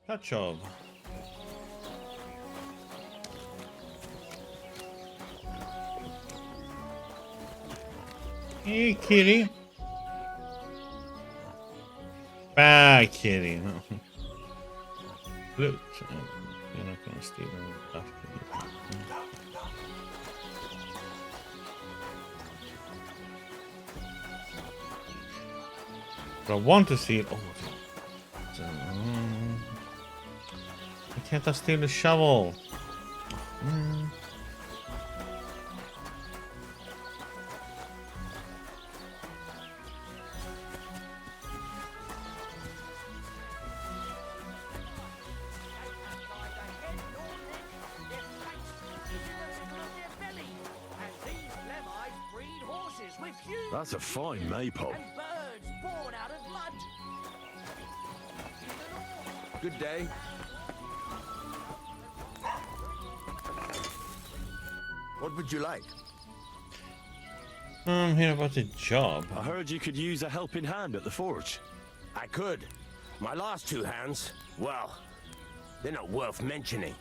Touch of. Hey, kitty. Bye, kitty. Look, you're not gonna steal them after you. But I want to see it. Oh, I can't steal the shovel. That's a fine maypole. Good day. What would you like? I'm here about the job. I heard you could use a helping hand at the forge. I could. My last two hands, well, they're not worth mentioning.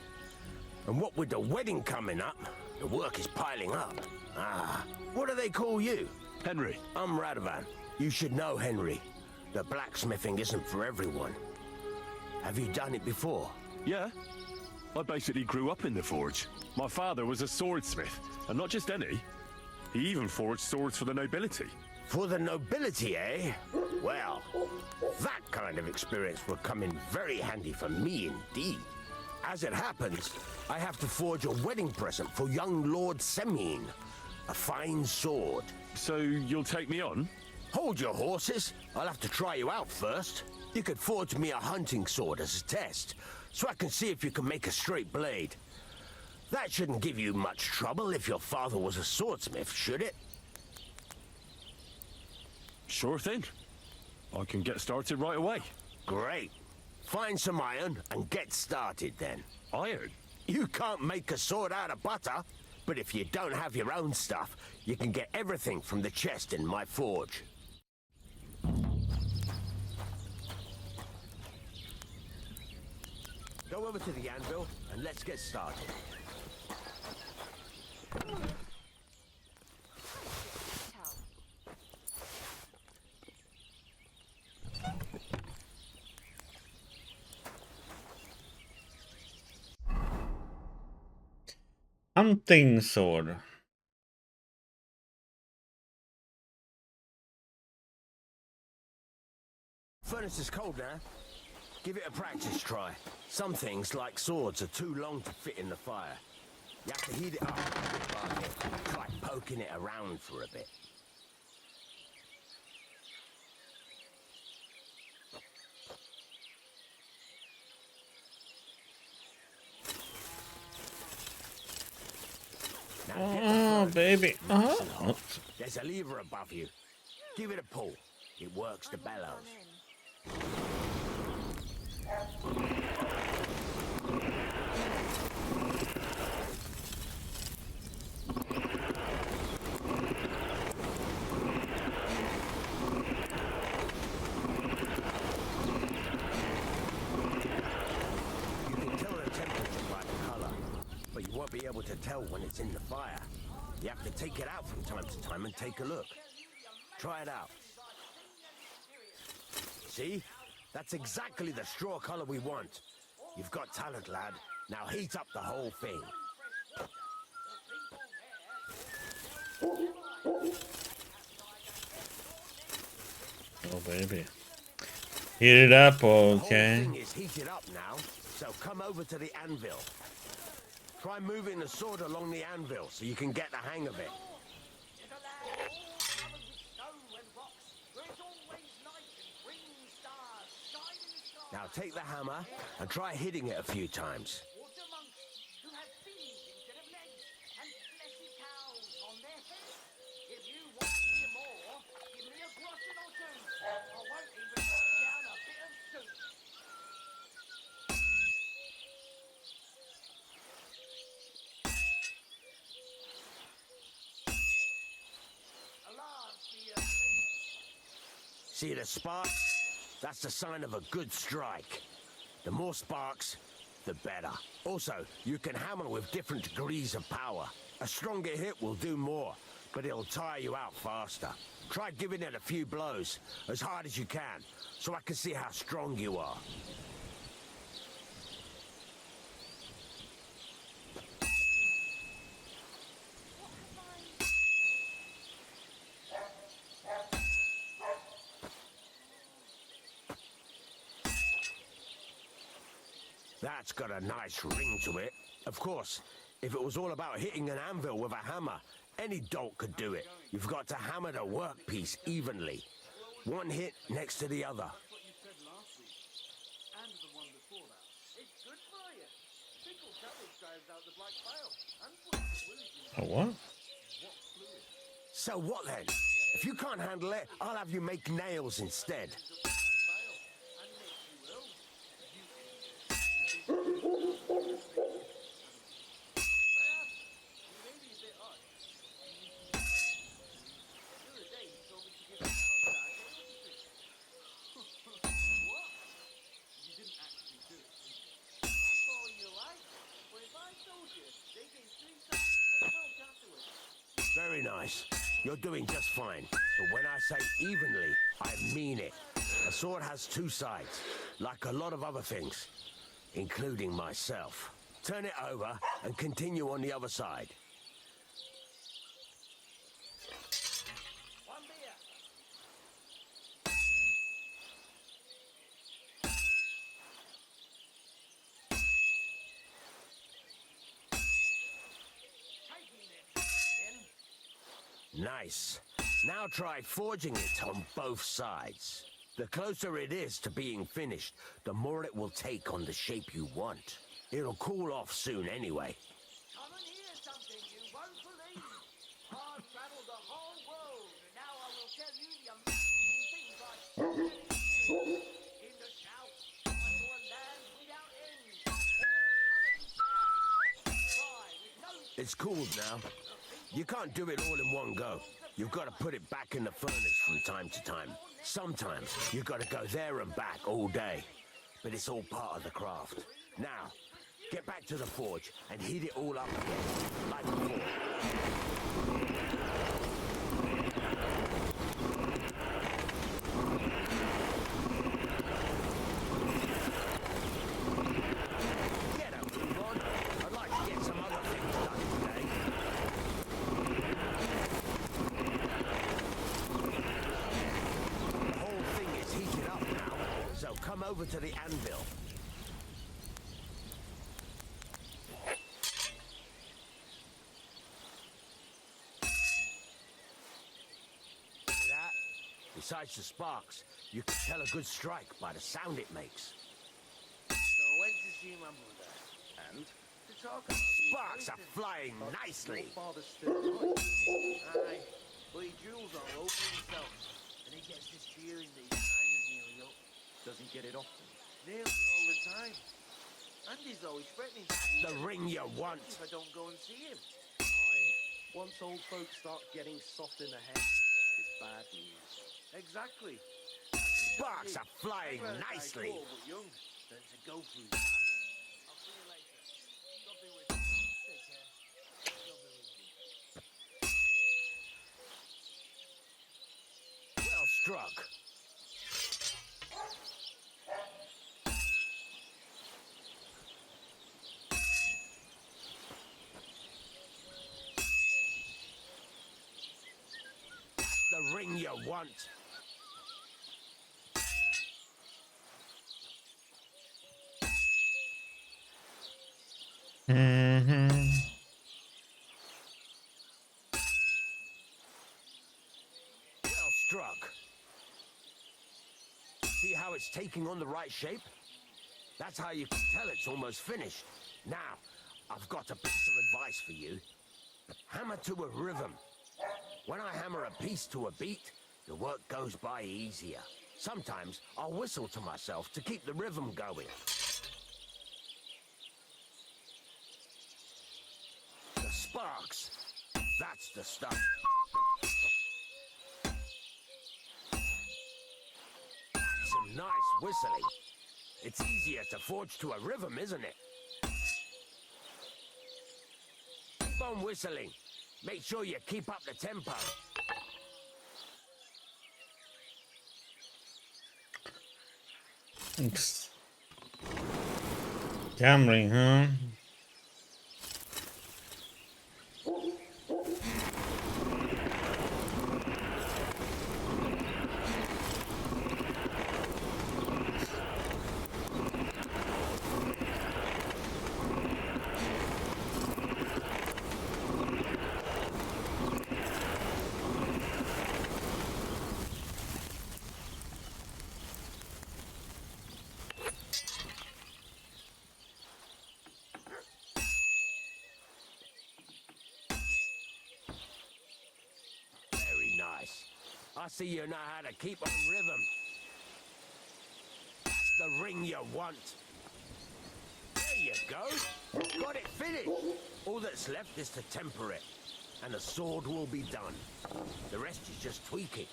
And what with the wedding coming up, the work is piling up. What do they call you? Henry. I'm Radovan. You should know, Henry. The blacksmithing isn't for everyone. Have you done it before? Yeah. I basically grew up in the forge. My father was a swordsmith, and not just any. He even forged swords for the nobility. For the nobility, eh? Well, that kind of experience will come in very handy for me indeed. As it happens, I have to forge a wedding present for young Lord Semine. A fine sword. So you'll take me on? Hold your horses. I'll have to try you out first. You could forge me a hunting sword as a test, so I can see if you can make a straight blade. That shouldn't give you much trouble if your father was a swordsmith, should it? Sure thing. I can get started right away. Great. Find some iron and get started then. Iron? You can't make a sword out of butter, but if you don't have your own stuff, you can get everything from the chest in my forge. Go over to the anvil and let's get started. Hunting sword. Furnace is cold now. Give it a practice try. Some things, like swords, are too long to fit in the fire. You have to heat it up a bit by bit. Try poking it around for a bit. Oh, baby. There's a lever above you. Give it a pull. It works the bellows. You can tell the temperature by the color, but you won't be able to tell when it's in the fire. You have to take it out from time to time and take a look. Try it out. See? That's exactly the straw color we want. You've got talent, lad. Now heat up the whole thing. Oh, baby. Heat it up, The whole okay. thing is heated up now, so come over to the anvil. Try moving the sword along the anvil so you can get the hang of it. Now take the hammer and try hitting it a few times. See the sparks? That's the sign of a good strike. The more sparks, the better. Also, you can hammer with different degrees of power. A stronger hit will do more, but it'll tire you out faster. Try giving it a few blows, as hard as you can, so I can see how strong you are. That's got a nice ring to it. Of course, if it was all about hitting an anvil with a hammer, any dolt could do it. You've got to hammer the workpiece evenly. One hit next to the other. That's what you said last week. And the one before that. It's good for you. Pickle cabbage drives out the black bile. And puts fluid in. A what? What fluid? So what then? If you can't handle it, I'll have you make nails instead. Very nice. You're doing just fine. But when I say evenly, I mean it. A sword has two sides, like a lot of other things, including myself. Turn it over and continue on the other side. One beer. Nice. Now try forging it on both sides. The closer it is to being finished, the more it will take on the shape you want. It'll cool off soon anyway. Come and hear something you won't believe. I've traveled the whole world, and now I will tell you the amazing things I've seen. In the south, I saw a land without end, all covered in sand. Dry, with no It's cooled now. You can't do it all in one go. You've got to put it back in the furnace from time to time. Sometimes you've got to go there and back all day. But it's all part of the craft. Now, get back to the forge and heat it all up again, like before. Get a move on. I'd like to get some other things done today. The whole thing is heated up now, so come over to the anvil. See that? Besides the sparks, you can tell a good strike by the sound it makes. So I went to see my mother, and to talk about the Sparks are inheritance. flying nicely. Your father's still alive. Aye, but he drools all over himself, and he gets this feeling that his time is nearly up. Doesn't get it often. Nearly all the time. And he's always threatening to The ring you want. if I don't go and see him. Aye. Once old folks start getting soft in the head, it's bad news. Exactly. Sparks are flying I'd rather die nicely. poor but young than to go through that. I'll see you later. God be with you. Take care. God be with you. Well struck. The ring you want. Mm-hmm. Well struck. See how it's taking on the right shape? That's how you can tell it's almost finished. Now, I've got a piece of advice for you. Hammer to a rhythm. When I hammer a piece to a beat, the work goes by easier. Sometimes I'll whistle to myself to keep the rhythm going. The sparks. That's the stuff. Some nice whistling. It's easier to forge to a rhythm, isn't it? Keep on whistling. Make sure you keep up the tempo. Thanks. Gambling, huh? Very nice. I see you know how to keep on rhythm. That's the ring you want. There you go. Got it finished. All that's left is to temper it, and the sword will be done. The rest is just tweaking.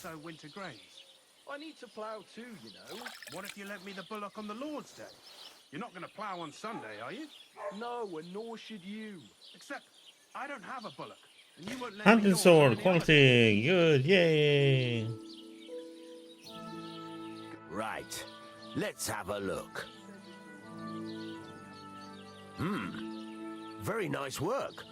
So winter graze. I need to plough too, you know. What if you lent me the bullock on the Lord's Day? You're not going to plough on Sunday, are you? No, and nor should you. Except, I don't have a bullock, and you won't let me Hunting yours sword, on any quality, good, yay! Right. Let's have a look. Very nice work.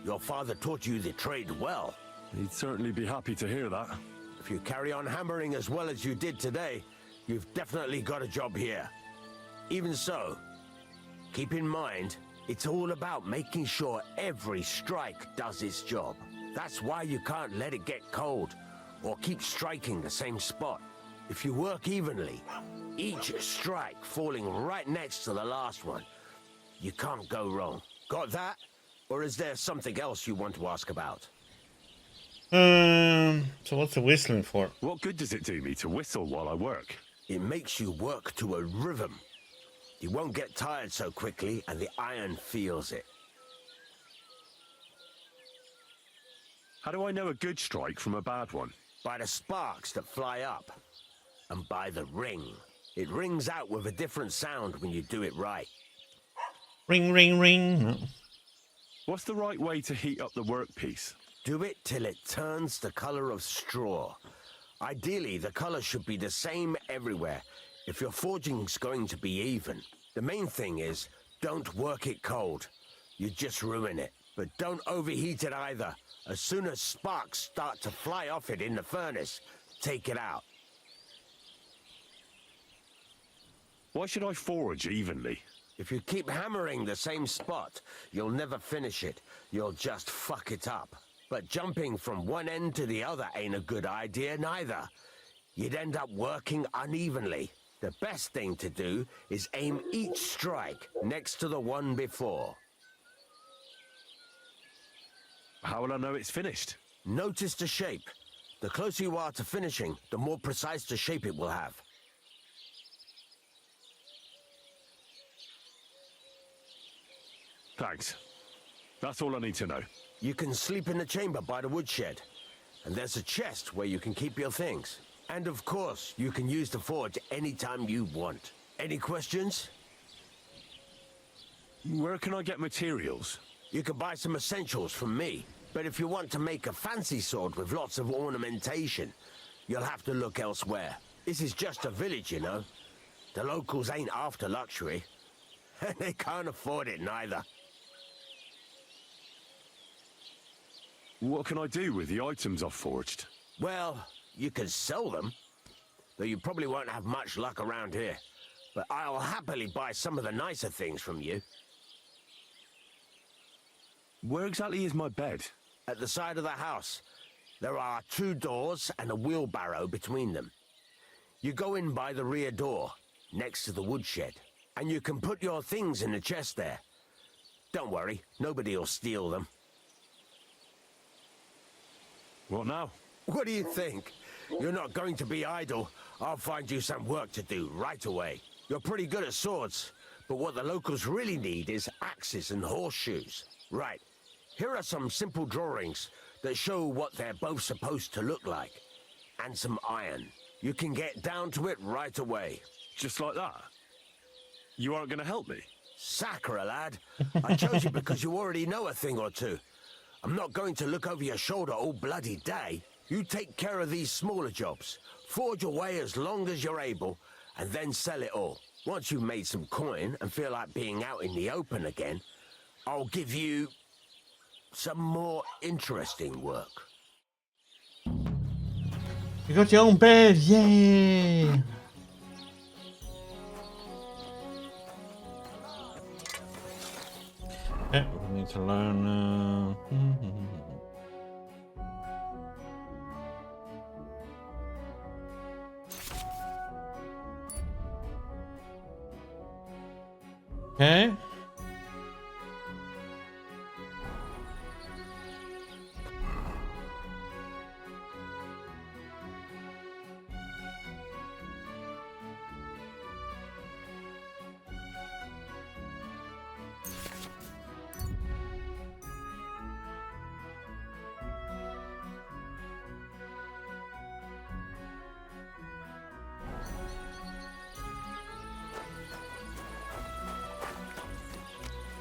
Your father taught you the trade well. He'd certainly be happy to hear that. If you carry on hammering as well as you did today, you've definitely got a job here. Even so, keep in mind, it's all about making sure every strike does its job. That's why you can't let it get cold, or keep striking the same spot. If you work evenly, each strike falling right next to the last one, you can't go wrong. Got that? Or is there something else you want to ask about? So what's the whistling for? What good does it do me to whistle while I work? It makes you work to a rhythm. You won't get tired so quickly, and the iron feels it. How do I know a good strike from a bad one? By the sparks that fly up, and by the ring. It rings out with a different sound when you do it right. Ring, ring, ring. No. What's the right way to heat up the workpiece? Do it till it turns the color of straw. Ideally, the color should be the same everywhere if your forging's going to be even. The main thing is, don't work it cold. You just ruin it. But don't overheat it either. As soon as sparks start to fly off it in the furnace, take it out. Why should I forge evenly? If you keep hammering the same spot, you'll never finish it. You'll just fuck it up. But jumping from one end to the other ain't a good idea neither. You'd end up working unevenly. The best thing to do is aim each strike next to the one before. How will I know it's finished? Notice the shape. The closer you are to finishing, the more precise the shape it will have. Thanks. That's all I need to know. You can sleep in the chamber by the woodshed. And there's a chest where you can keep your things. And of course, you can use the forge anytime you want. Any questions? Where can I get materials? You can buy some essentials from me. But if you want to make a fancy sword with lots of ornamentation, you'll have to look elsewhere. This is just a village, you know. The locals ain't after luxury. And they can't afford it neither. What can I do with the items I've forged? Well, you can sell them, though you probably won't have much luck around here. But I'll happily buy some of the nicer things from you. Where exactly is my bed? At the side of the house, there are 2 doors and a wheelbarrow between them. You go in by the rear door, next to the woodshed, and you can put your things in the chest there. Don't worry, nobody'll steal them. What now? What do you think? You're not going to be idle. I'll find you some work to do right away. You're pretty good at swords, but what the locals really need is axes and horseshoes. Right. Here are some simple drawings that show what they're both supposed to look like. And some iron. You can get down to it right away. Just like that? You aren't going to help me? Sacre, lad. I chose you because you already know a thing or two. I'm not going to look over your shoulder all bloody day. You take care of these smaller jobs. Forge away as long as you're able, and then sell it all. Once you've made some coin and feel like being out in the open again, I'll give you some more interesting work. Ricordiamo un bel, yeah! We need to learn. Okay.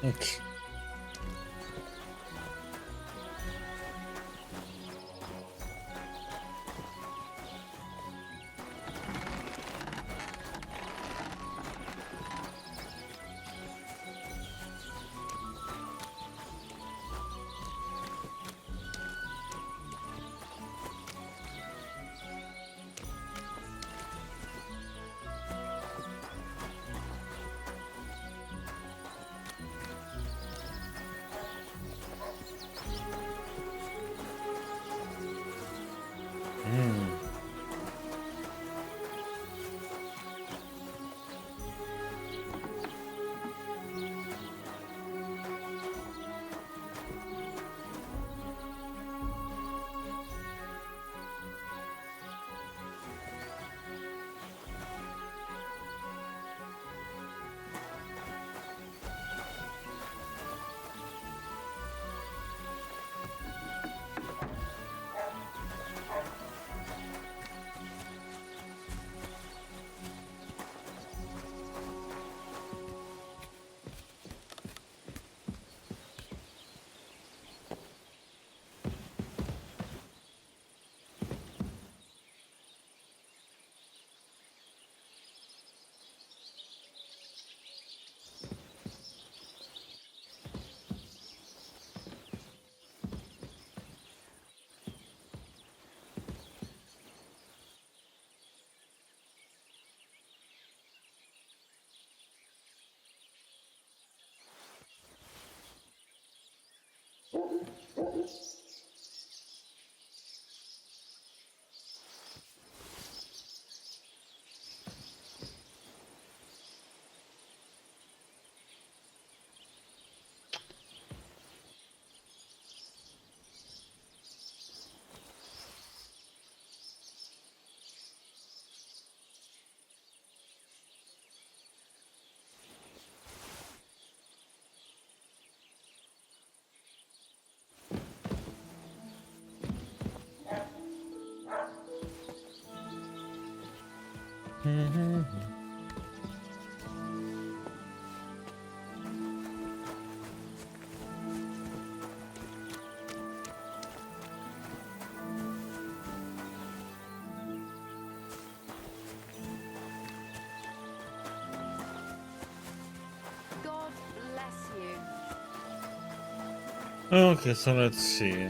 Okay. God bless you. Okay, so let's see.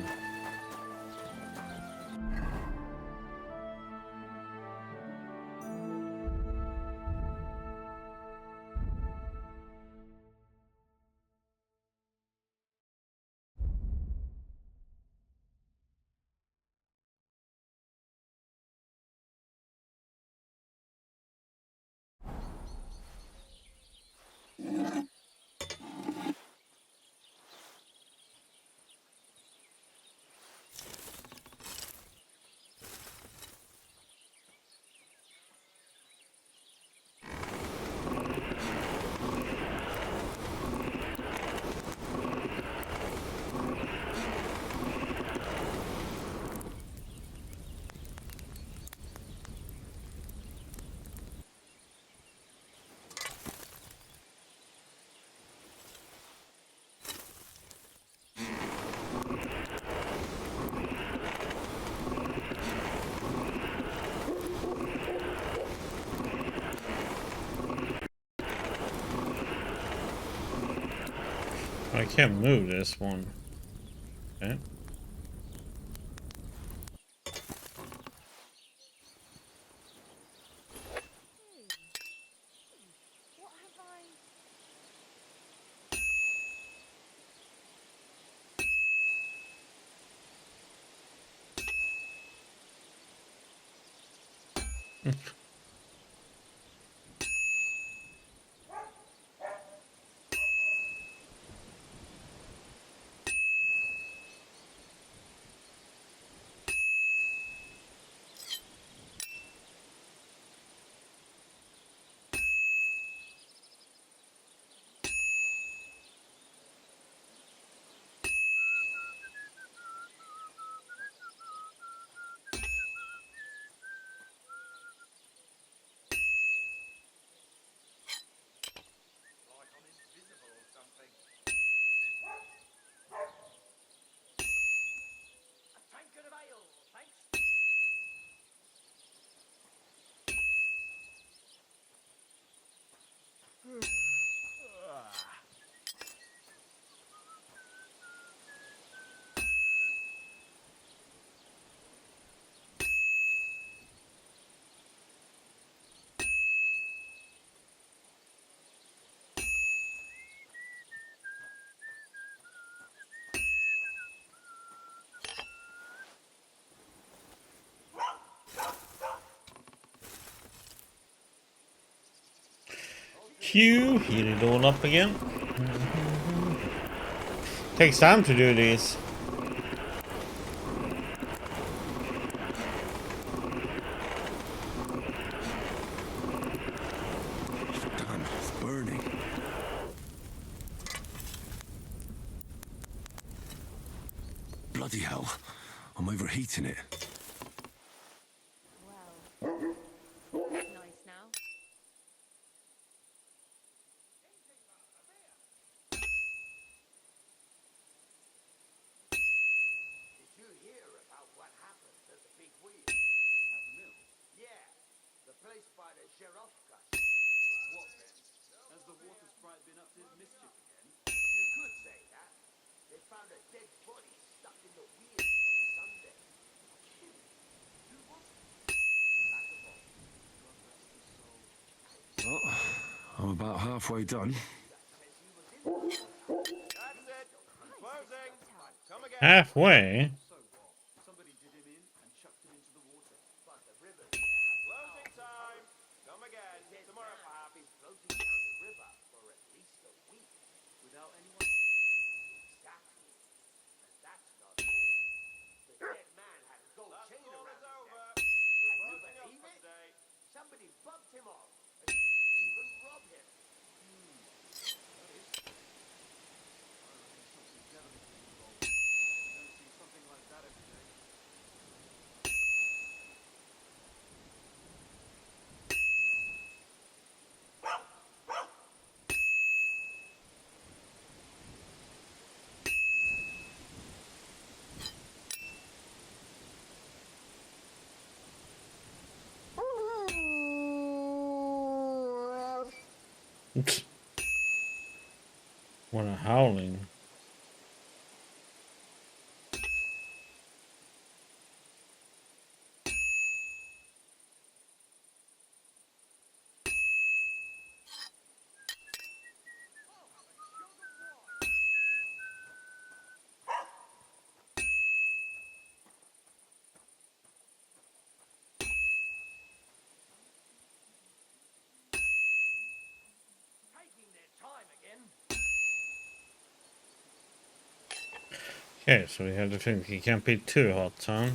I can't move this one. Okay. What have I... Like I'm invisible or something. A tankard of ale, thanks. Q, heat it all up again. Takes time to do this. Damn, it's burning. Bloody hell. I'm overheating it. Well, that's nice now. Did you hear about what happened at the big wheel? At the mill. Yeah, the place by the Sheriffka. What then? Has the water sprite been up to his mischief again? You could say that. They found a dead body stuck in the wheel on Sunday. Who was it? Vagabond. God rest his soul. Well, I'm about halfway done. Halfway. So what? Somebody did him in and chucked him into the water. But the river. Closing time. Come again. Tomorrow perhaps. Been floating down the river for at least a week. Without anyone? Exactly. And that's not all. The dead man had a gold chain around his neck. We're Can you closing up believe for it? today. Somebody bumped him off and didn't even rob him. That is strange. I reckon something devil's been involved. You don't see something like that every day. What a howling. Taking their time again. Okay, so we have to think it can't be too hot, huh?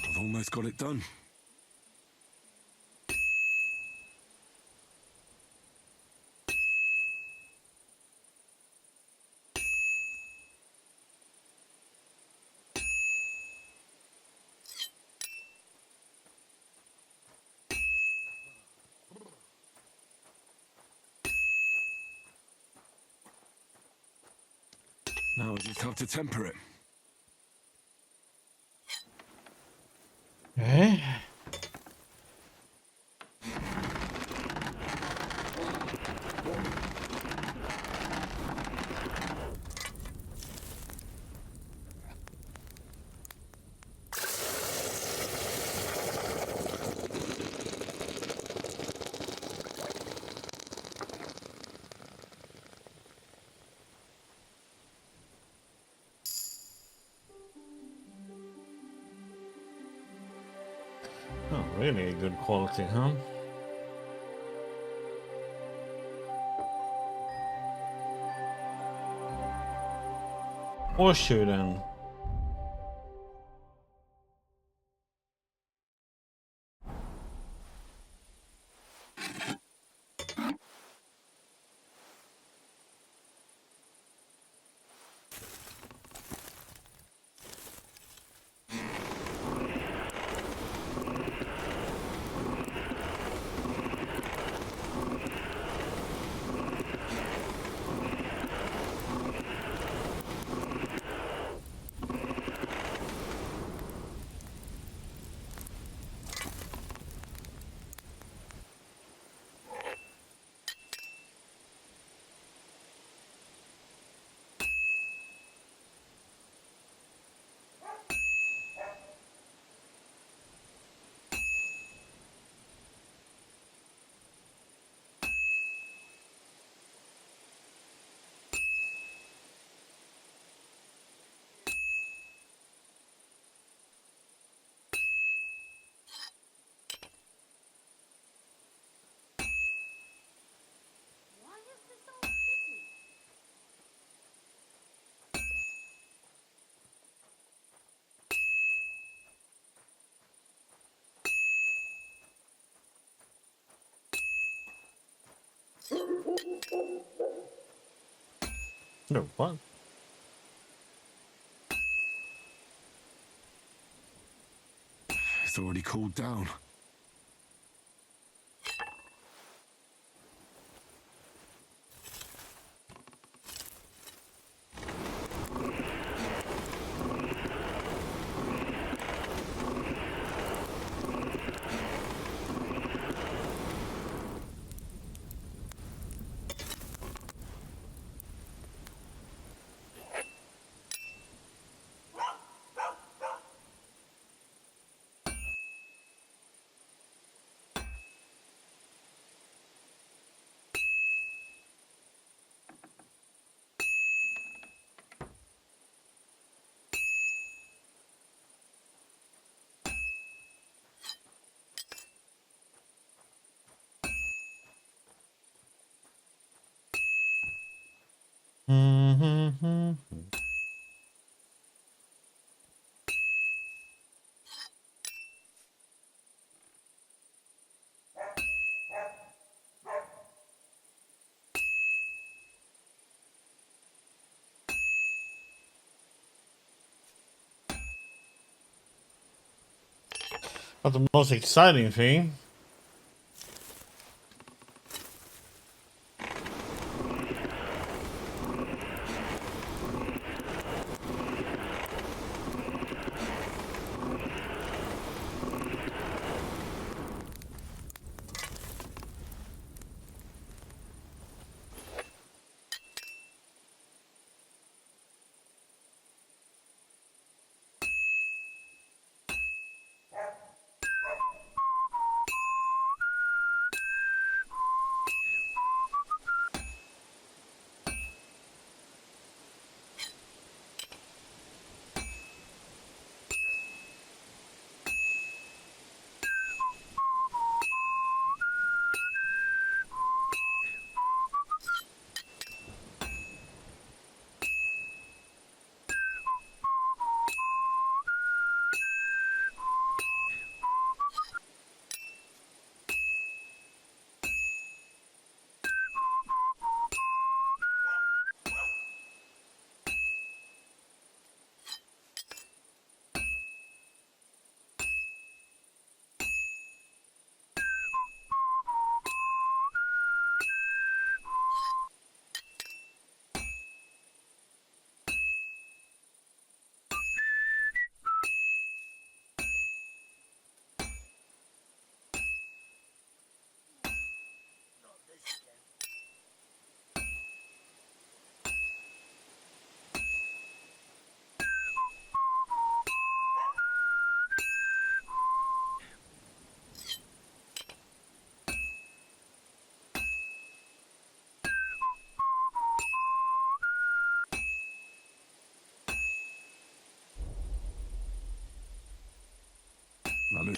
I've almost got it done. Now I just have to temper it. Eh? Oh, really good quality, huh? Horseshoe then. Why is this all sticky? No, what? It's already cooled down. Mm-hmm. But the most exciting thing.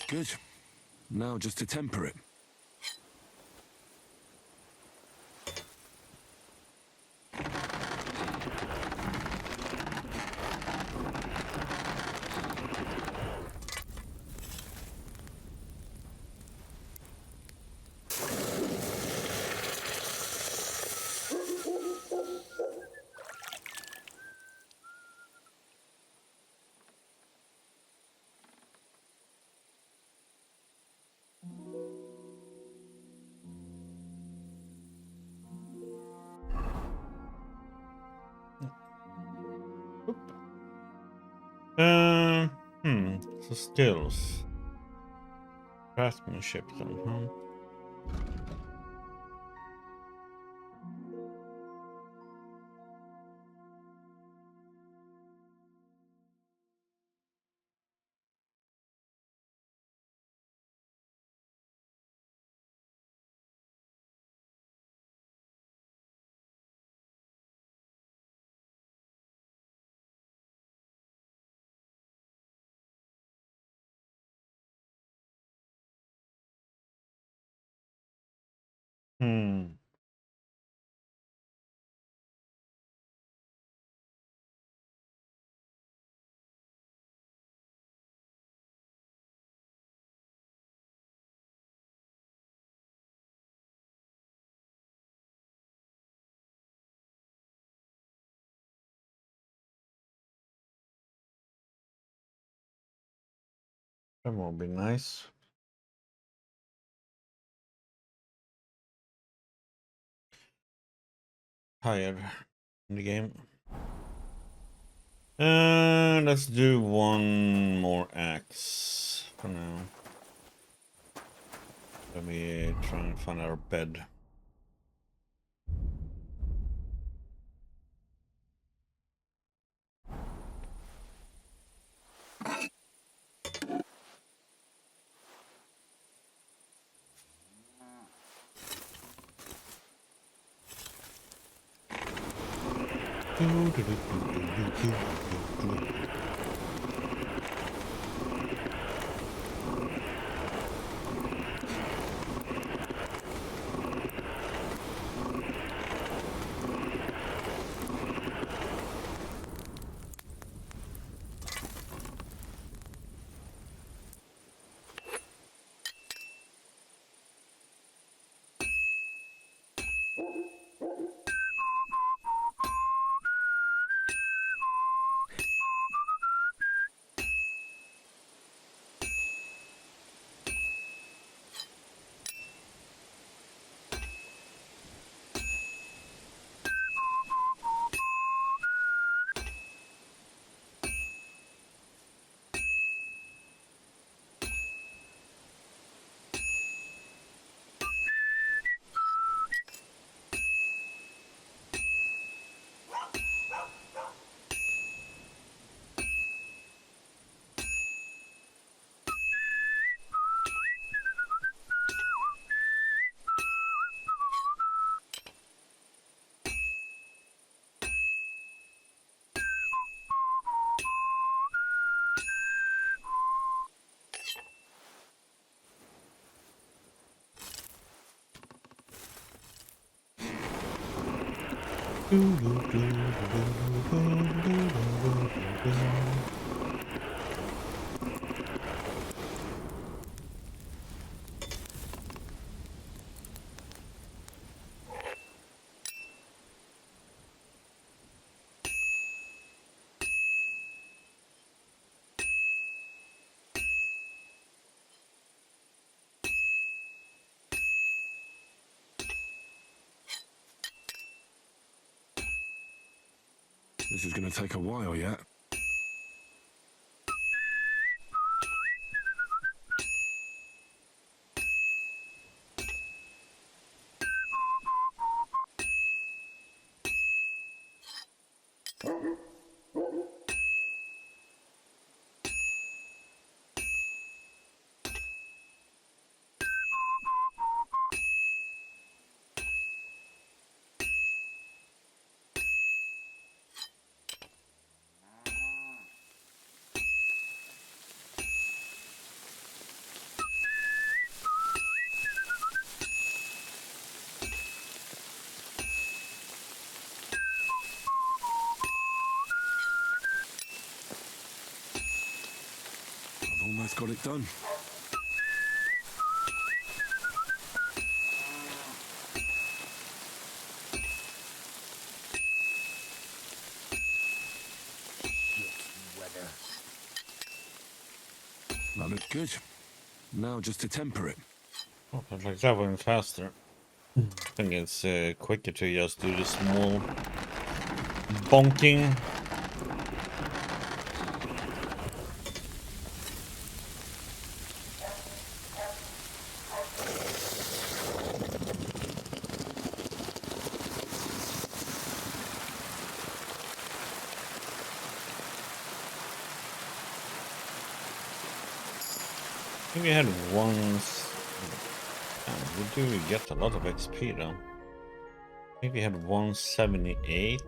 Good. Now just to temper it. So skills. Craftsmanship then, huh? Hmm. That won't be nice. Higher in the game. Let's do one more axe for now. Let me try and find our bed. This is going to take a while yet. Almost got it done. Weather. That looked good. Now just to temper it. Oh, but like that went faster. I think it's quicker to just do the small bonking. I think we had once. We do get a lot of XP though. I think we had 178.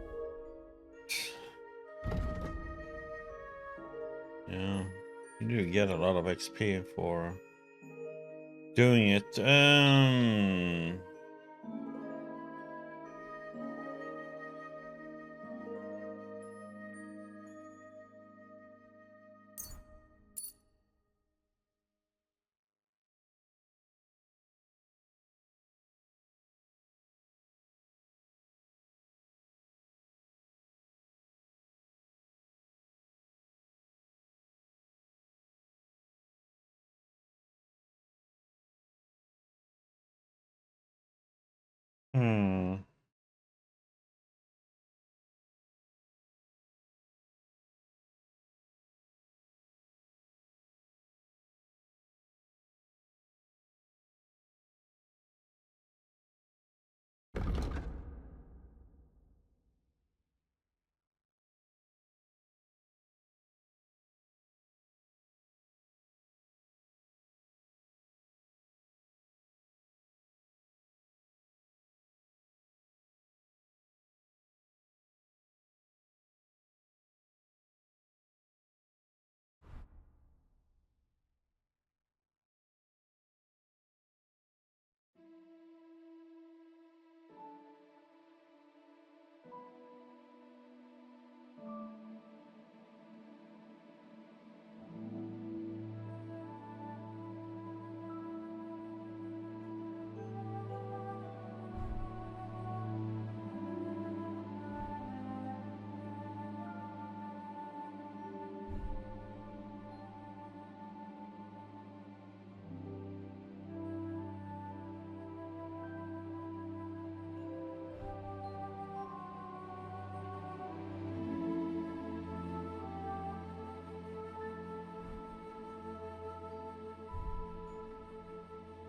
Yeah, you do get a lot of XP for doing it. Hmm.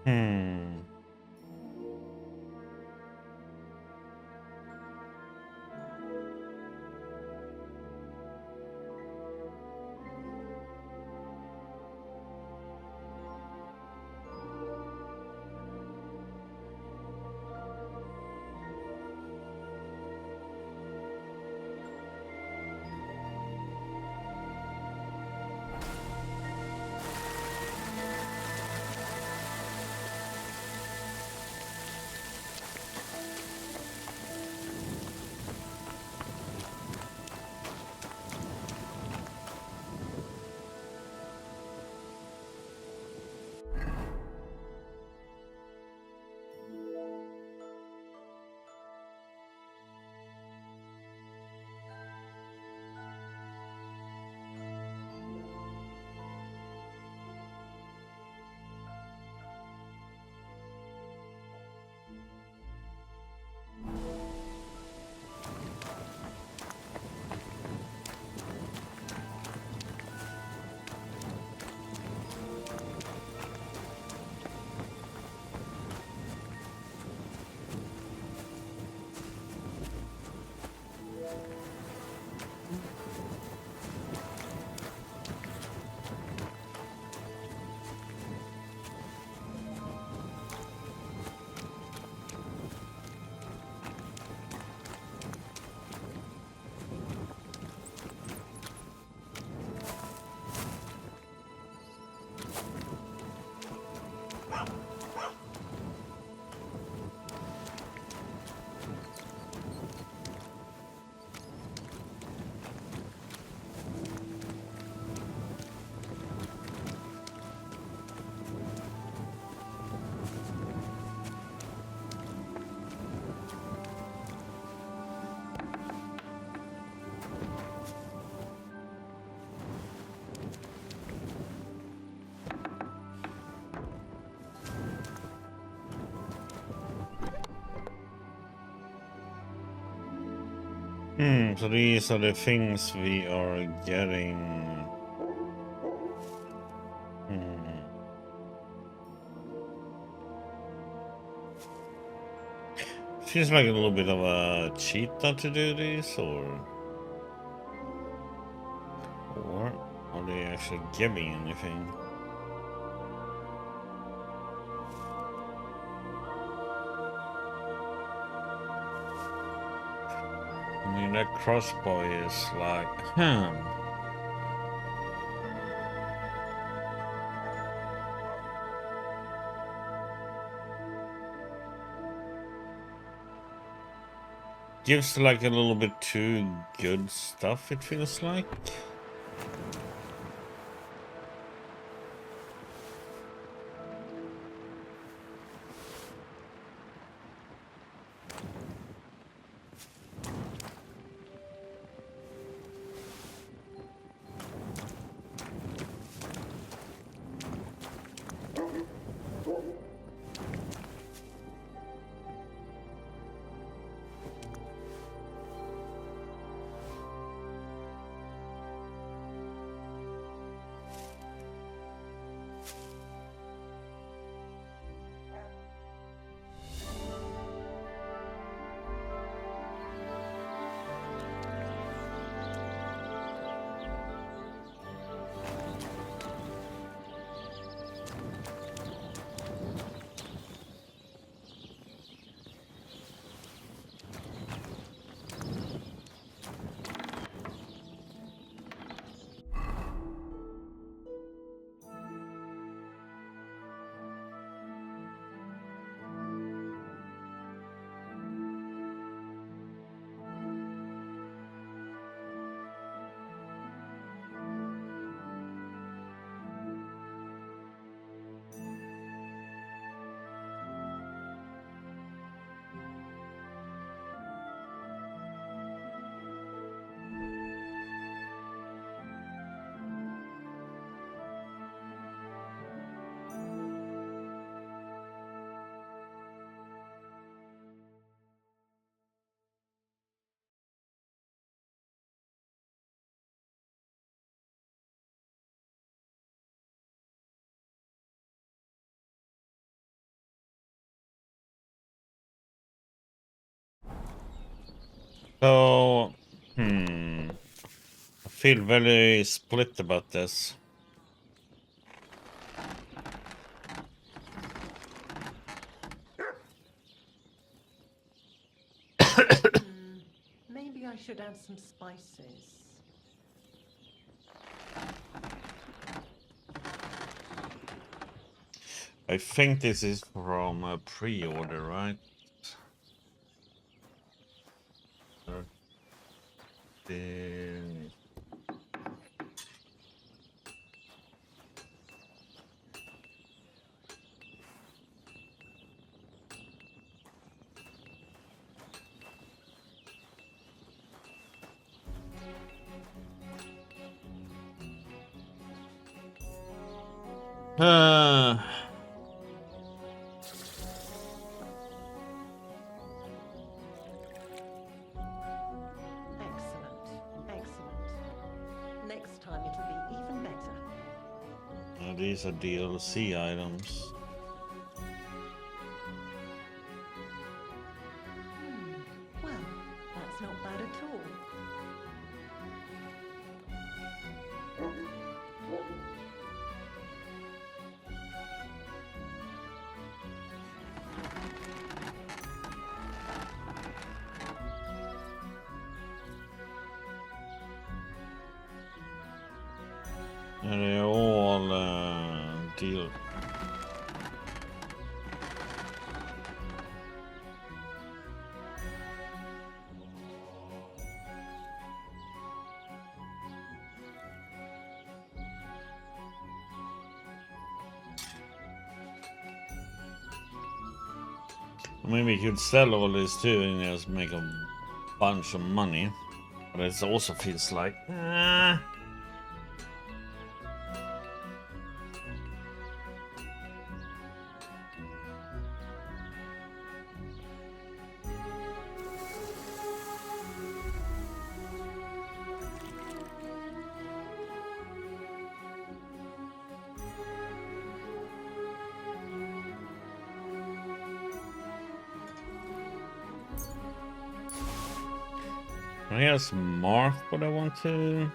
Hmm. So these are the things we are getting. Feels like a little bit of a cheat not to do this, or are they actually giving anything? I mean, that crossbow is like, gives like a little bit too good stuff, it feels like. So, I feel very split about this. Maybe I should add some spices. I think this is from a pre-order, right? Excellent. Next time it'll be even better. These are DLC items. Well, that's not bad at all. And they're all deal. Maybe you could sell all this too and just make a bunch of money. But it also feels like, I just mark what I want to.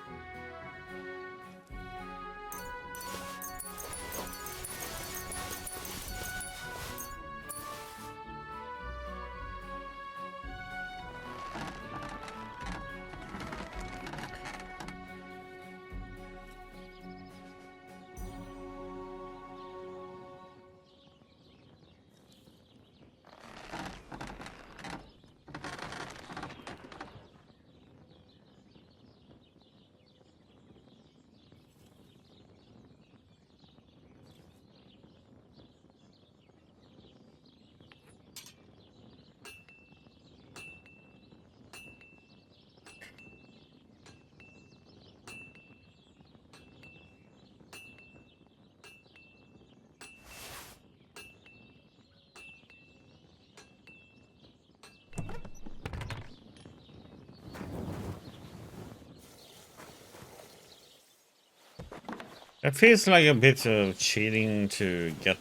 It feels like a bit of cheating to get.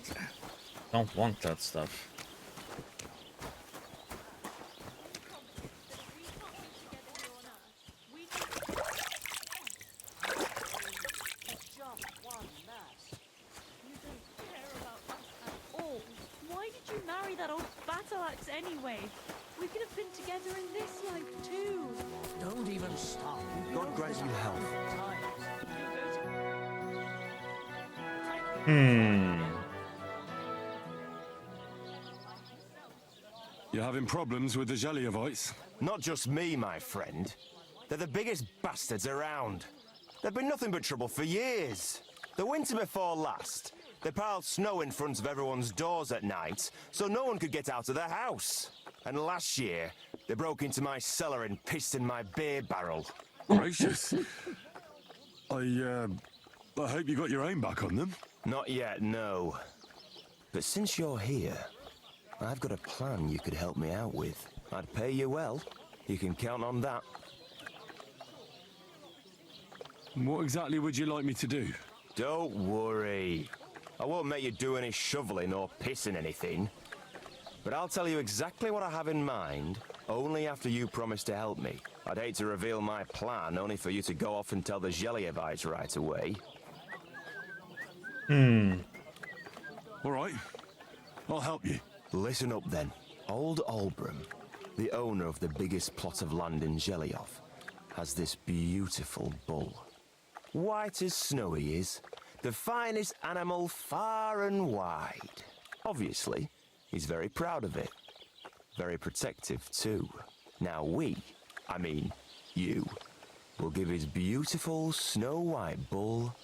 Don't want that stuff. Why did you marry that old battle axe anyway? We could have been together in this life too. Don't even stop. God grant you health. You're having problems with the Jelliavites? Not just me, my friend. They're the biggest bastards around. They've been nothing but trouble for years. The winter before last, they piled snow in front of everyone's doors at night, so no one could get out of their house. And last year, they broke into my cellar and pissed in my beer barrel. Gracious. I hope you got your aim back on them. Not yet, no. But since you're here, I've got a plan you could help me out with. I'd pay you well. You can count on that. What exactly would you like me to do? Don't worry. I won't make you do any shoveling or pissing anything. But I'll tell you exactly what I have in mind, only after you promise to help me. I'd hate to reveal my plan, only for you to go off and tell the Jelliavites right away. All right. I'll help you. Listen up then. Old Olbram, the owner of the biggest plot of land in Jelioff, has this beautiful bull. White as snow he is, the finest animal far and wide. Obviously, he's very proud of it. Very protective too. Now I mean you, will give his beautiful snow-white bull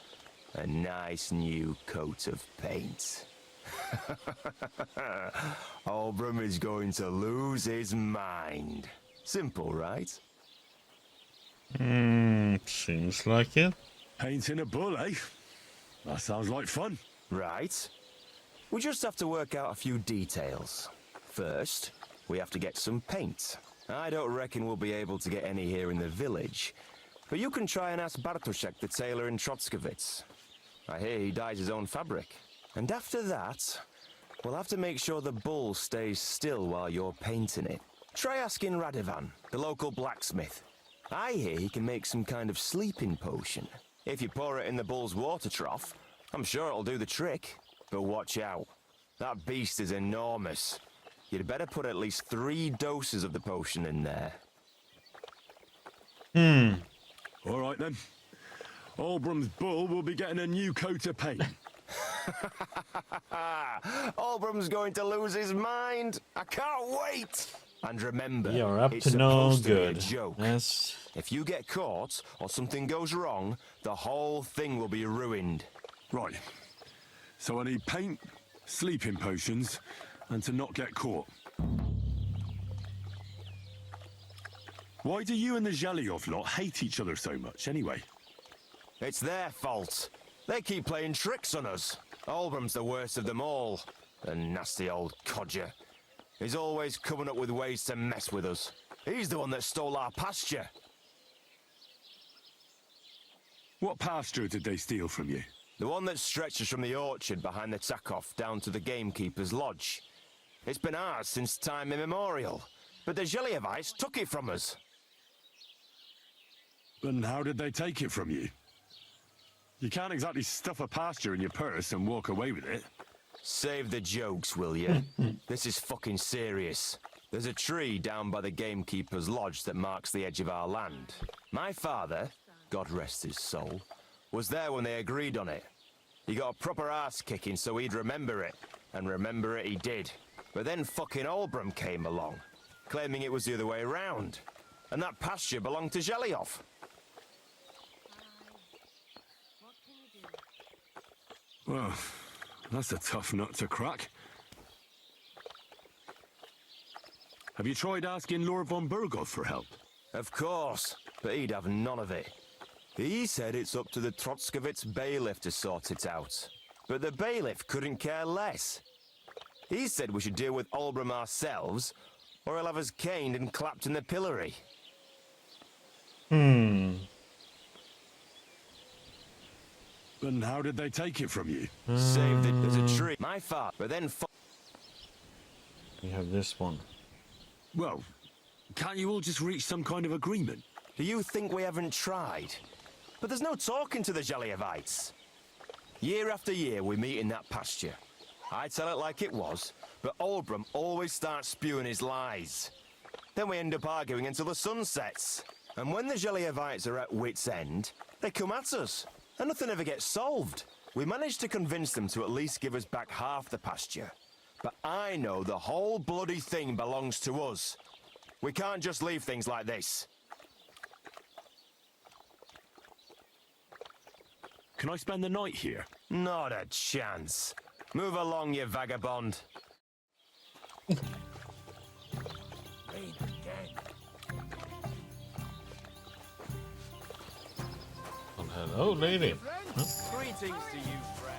a nice new coat of paint. Olbram is going to lose his mind. Simple, right? Seems like it. Painting a bull, eh? That sounds like fun. Right. We just have to work out a few details. First, we have to get some paint. I don't reckon we'll be able to get any here in the village, but you can try and ask Bartoszek, the tailor in Trotskovitz. I hear he dyes his own fabric. And after that, we'll have to make sure the bull stays still while you're painting it. Try asking Radovan, the local blacksmith. I hear he can make some kind of sleeping potion. If you pour it in the bull's water trough, I'm sure it'll do the trick. But watch out. That beast is enormous. You'd better put at least 3 doses of the potion in there. All right then. Olbram's bull will be getting a new coat of paint. Olbram's going to lose his mind. I can't wait. And remember, You're up it's to no supposed to be a good. joke. Yes. If you get caught or something goes wrong, the whole thing will be ruined. Right. So I need paint, sleeping potions, and to not get caught. Why do you and the Zhelyov lot hate each other so much, anyway? It's their fault. They keep playing tricks on us. Olbram's the worst of them all. The nasty old codger. He's always coming up with ways to mess with us. He's the one that stole our pasture. What pasture did they steal from you? The one that stretches from the orchard behind the Takov down to the gamekeeper's lodge. It's been ours since time immemorial, but the Zhelyevites took it from us. And how did they take it from you? You can't exactly stuff a pasture in your purse and walk away with it. Save the jokes, will you? This is fucking serious. There's a tree down by the gamekeeper's lodge that marks the edge of our land. My father, God rest his soul, was there when they agreed on it. He got a proper ass kicking so he'd remember it. And remember it he did. But then fucking Albram came along, claiming it was the other way around. And that pasture belonged to Jelioff. What can you do? Well, that's a tough nut to crack. Have you tried asking Lord von Burgov for help? Of course, but he'd have none of it. He said it's up to the Trotskovitz bailiff to sort it out. But the bailiff couldn't care less. He said we should deal with Albram ourselves, or he'll have us caned and clapped in the pillory. And how did they take it from you? Saved it. There's a tree. My father, but then We have this one. Well, can't you all just reach some kind of agreement? do you think we haven't tried? But there's no talking to the Jeliovites. Year after year we meet in that pasture. I tell it like it was, but Albram always starts spewing his lies. Then we end up arguing until the sun sets. And when the Jeliovites are at wit's end, they come at us, and nothing ever gets solved. We managed to convince them to at least give us back half the pasture. But I know the whole bloody thing belongs to us. We can't just leave things like this. Can I spend the night here? Not a chance. Move along, you vagabond. Oh, hello, lady. Huh? Greetings to you, friend.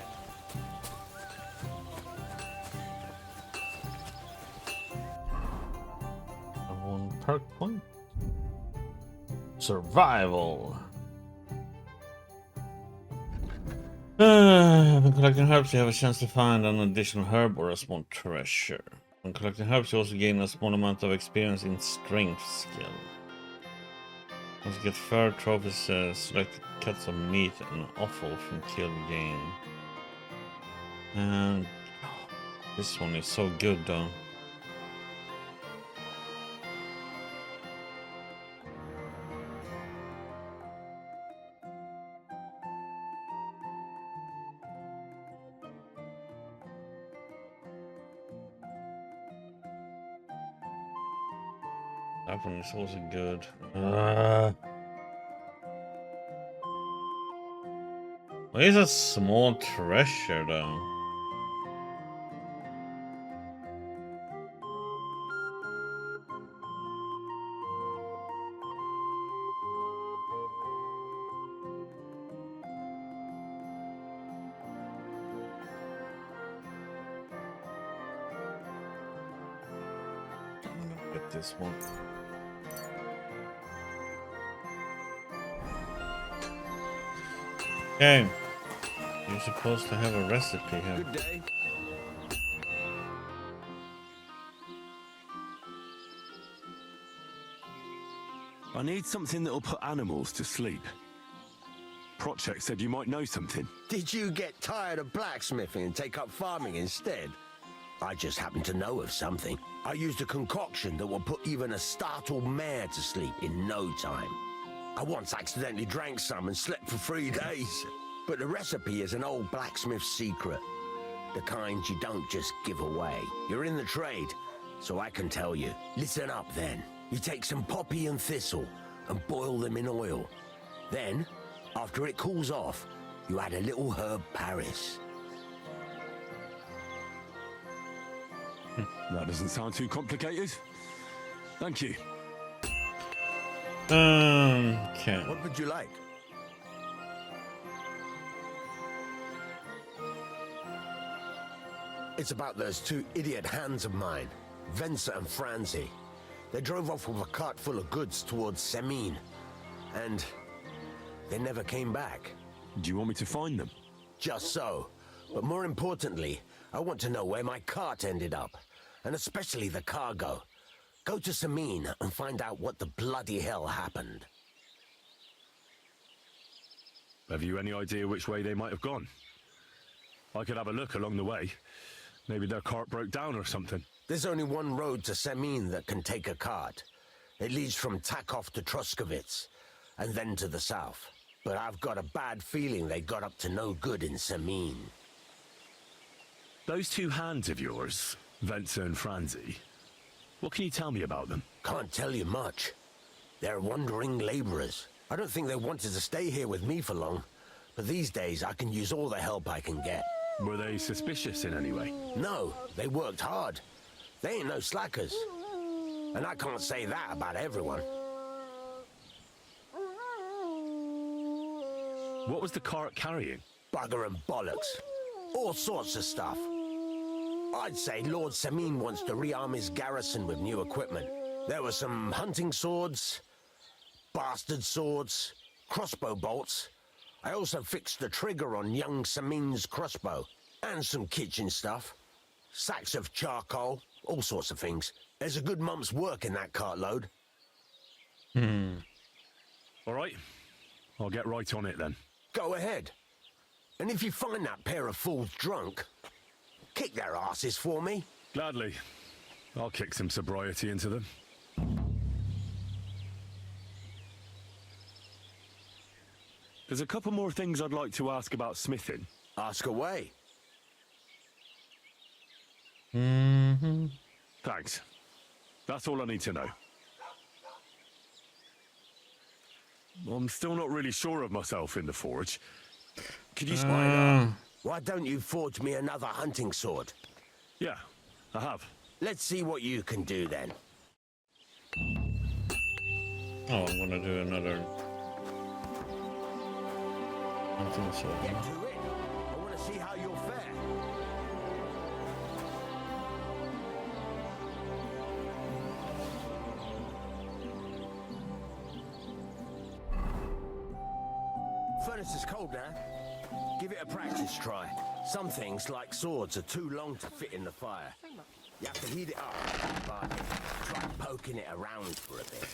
One perk point. Survival. When collecting herbs, you have a chance to find an additional herb or a small treasure. When collecting herbs, you also gain a small amount of experience in strength skill. Once you get fur trophies, select cuts of meat and offal from killed game. And this one is so good though. That one is also good. What is a small treasure though? I'm gonna get this one. Okay. You're supposed to have a recipe here. Good day. I need something that'll put animals to sleep. Prochek said you might know something. Did you get tired of blacksmithing and take up farming instead? I just happen to know of something. I used a concoction that will put even a startled mare to sleep in no time. I once accidentally drank some and slept for 3 days. But the recipe is an old blacksmith's secret. The kind you don't just give away. You're in the trade, so I can tell you. Listen up then. You take some poppy and thistle and boil them in oil. Then, after it cools off, you add a little herb Paris. That doesn't sound too complicated. Thank you. Okay. What would you like? It's about those 2 idiot hands of mine, Venser and Franzi. They drove off with a cart full of goods towards Semine, and they never came back. Do you want me to find them? Just so. But more importantly, I want to know where my cart ended up, and especially the cargo. Go to Semine and find out what the bloody hell happened. Have you any idea which way they might have gone? I could have a look along the way. Maybe their cart broke down or something. There's only one road to Semin that can take a cart. It leads from Takov to Troskovitz, and then to the south. But I've got a bad feeling they got up to no good in Semin. Those two hands of yours, Ventsa and Franzi, what can you tell me about them? Can't tell you much. They're wandering laborers. I don't think they wanted to stay here with me for long, but these days I can use all the help I can get. Were they suspicious in any way? No, they worked hard. They ain't no slackers. And I can't say that about everyone. What was the cart carrying? Bugger and bollocks. All sorts of stuff. I'd say Lord Semin wants to rearm his garrison with new equipment. There were some hunting swords, bastard swords, crossbow bolts. I also fixed the trigger on young Semin's crossbow. And some kitchen stuff. Sacks of charcoal, all sorts of things. There's a good month's work in that cartload. All right. I'll get right on it then. Go ahead. And if you find that pair of fools drunk, kick their asses for me. Gladly. I'll kick some sobriety into them. There's a couple more things I'd like to ask about smithing. Ask away. Thanks. That's all I need to know. I'm still not really sure of myself in the forge. Could you... Why don't you forge me another hunting sword? Yeah, I have. Let's see what you can do then. Oh, I'm gonna do another. Hunting sword. Get to it. I want to see how you'll fare. Furnace is cold now. Give it a practice try. Some things, like swords, are too long to fit in the fire. You have to heat it up, but try poking it around for a bit.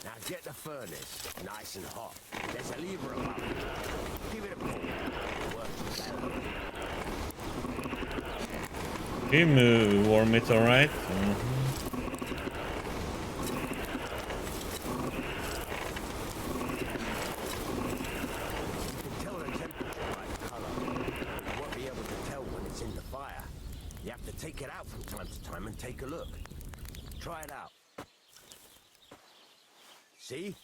Now get the furnace nice and hot. There's a lever above it. Give it a pull. It works better. You warm it, alright? Take it out from time to time and take a look. Try it out. See?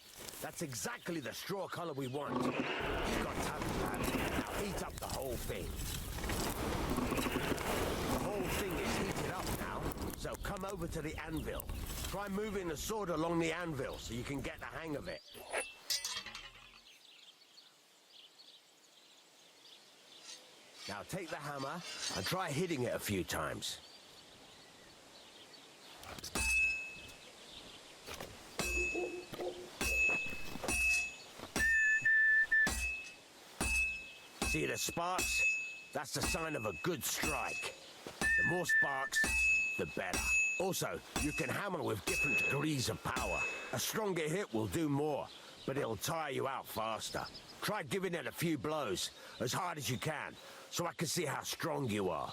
That's exactly the straw color we want. You've got time to have it. Now heat up the whole thing. The whole thing is heated up now, so come over to the anvil. Try moving the sword along the anvil so you can get the hang of it. Now take the hammer and try hitting it a few times. See the sparks? That's the sign of a good strike. The more sparks, the better. Also, you can hammer with different degrees of power. A stronger hit will do more, but it'll tire you out faster. Try giving it a few blows, as hard as you can, so I can see how strong you are.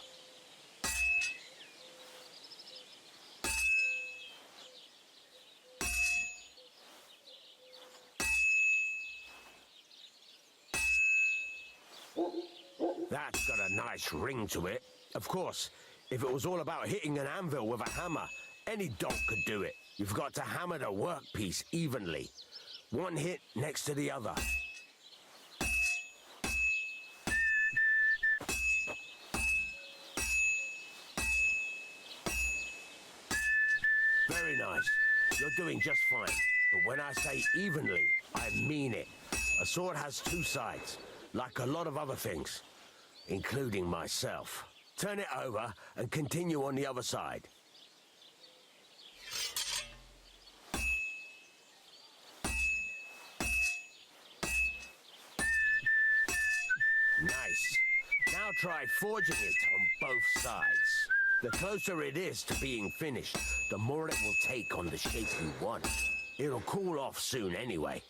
That's got a nice ring to it. Of course, if it was all about hitting an anvil with a hammer, any dog could do it. You've got to hammer the workpiece evenly. One hit next to the other. Very nice. You're doing just fine. But when I say evenly, I mean it. A sword has two sides, like a lot of other things, including myself. Turn it over and continue on the other side. Nice. Now try forging it on both sides. The closer it is to being finished, the more it will take on the shape you want. It'll cool off soon anyway.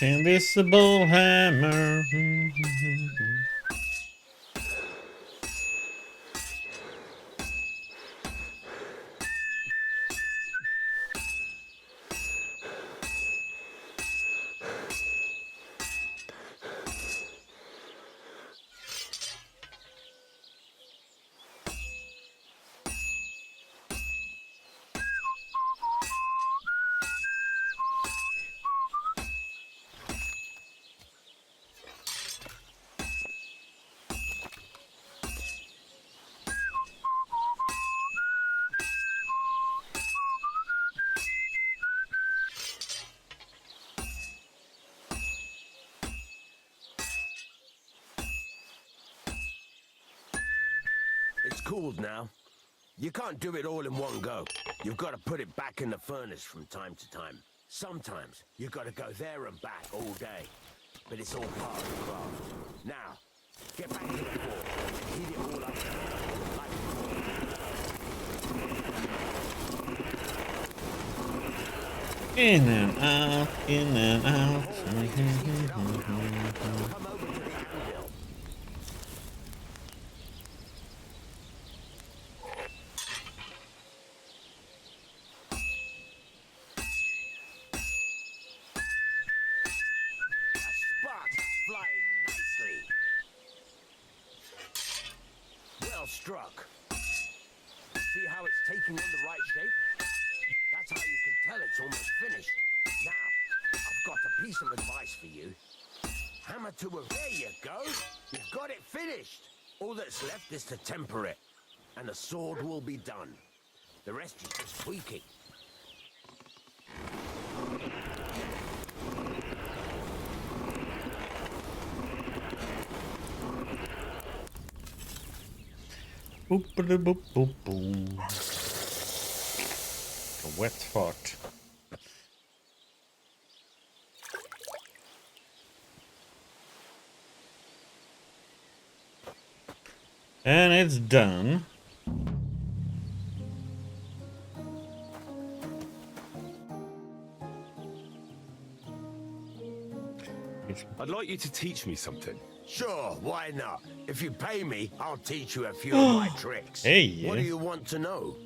Invisible hammer. It's cooled now. You can't do it all in one go. You've got to put it back in the furnace from time to time. Sometimes you've got to go there and back all day. But it's all part of the craft. Now, get back to the forge and heat it all up. Like In and out, in and out. come over to the anvil. Sparks flying nicely. Well struck. See how it's taking on the right shape? That's how you can tell it's almost finished. Now, I've got a piece of advice for you. Hammer to a... There you go. You've got it finished. All that's left is to temper it. And the sword will be done. The rest is just tweaking. Boop, boop, boop, boop, boom. A wet fart. And it's done. I'd like you to teach me something. Sure, why not? If you pay me, I'll teach you a few of my tricks. Hey. What do you want to know?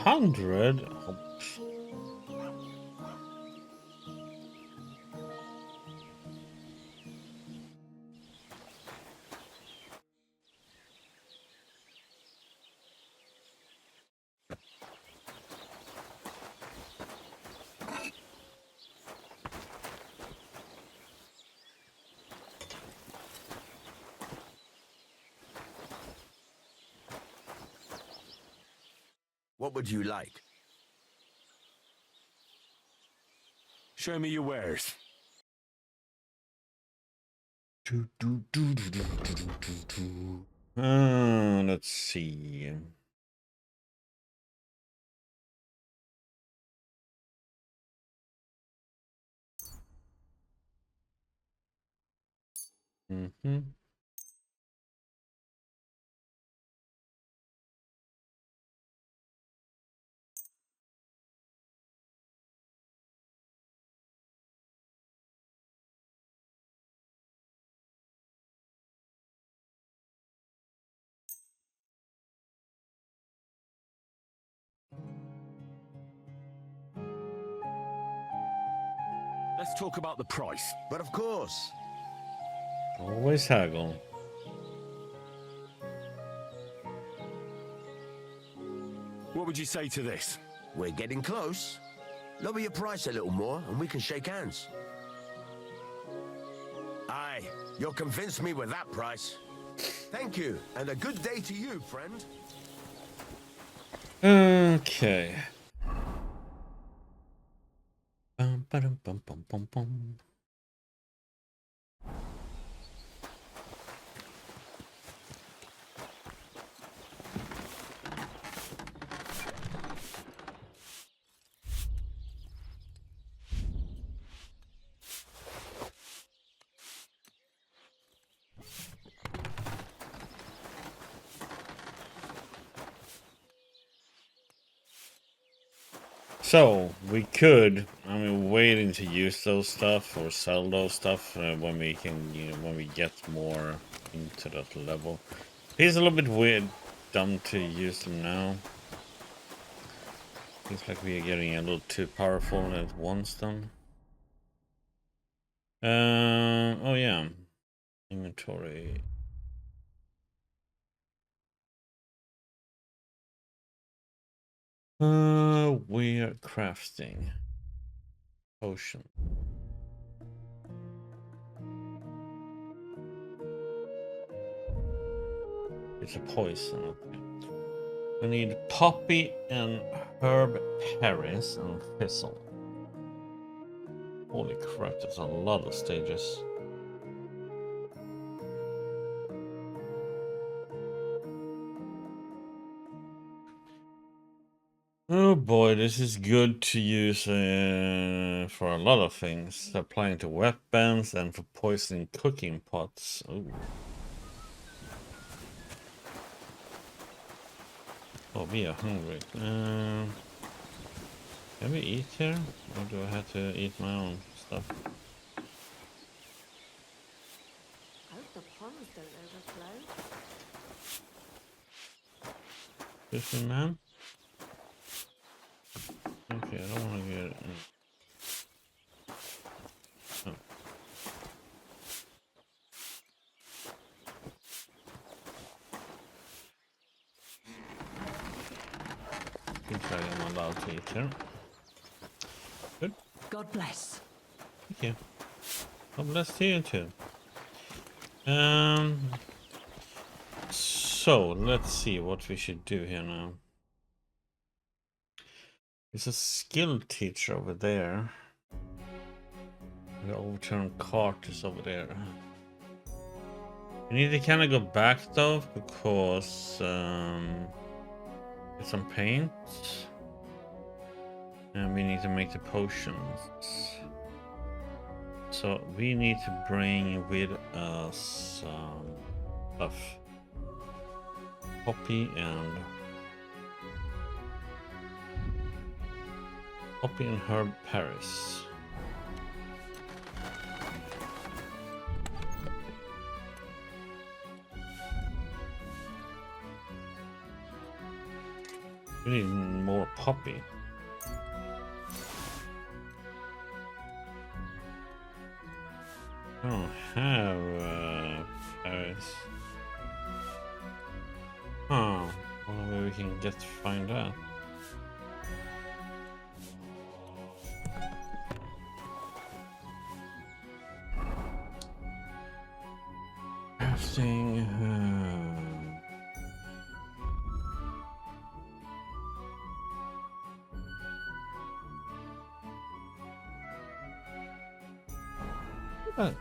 100. What would you like? Show me your wares. Let's see. Mm-hmm. Let's talk about the price. But of course. Always haggle. What would you say to this? We're getting close. Lower your price a little more and we can shake hands. Aye, you'll convince me with that price. Thank you, and a good day to you, friend. Okay. Bum, ba-dum, bum, bum, bum, bum. So we could, I mean, waiting to use those stuff or sell those stuff when we can, you know, when we get more into that level. It's a little bit weird, dumb to use them now. Seems like we are getting a little too powerful at once then. Oh yeah, inventory. We are crafting potion. It's a poison. Okay. We need poppy and herb Paris and thistle. Holy crap! There's a lot of stages. Oh boy, this is good to use for a lot of things. Applying to weapons and for poisoning cooking pots. Ooh. Oh, we are hungry. Can we eat here? Or do I have to eat my own stuff? I hope the ponds don't overflow. Excuse me, ma'am? Okay, I don't want to get it. Oh. Seems like I'm allowed to eat here. Good. God bless. Thank you. God bless you too. So let's see what we should do here now. There's a skill teacher over there. The overturned cart is over there. We need to kind of go back though, because get some paint. And we need to make the potions. So we need to bring with us stuff. Poppy and herb Paris. We need more poppy. I don't have Paris. Huh. Well, maybe we can find out. Crafting. Oh.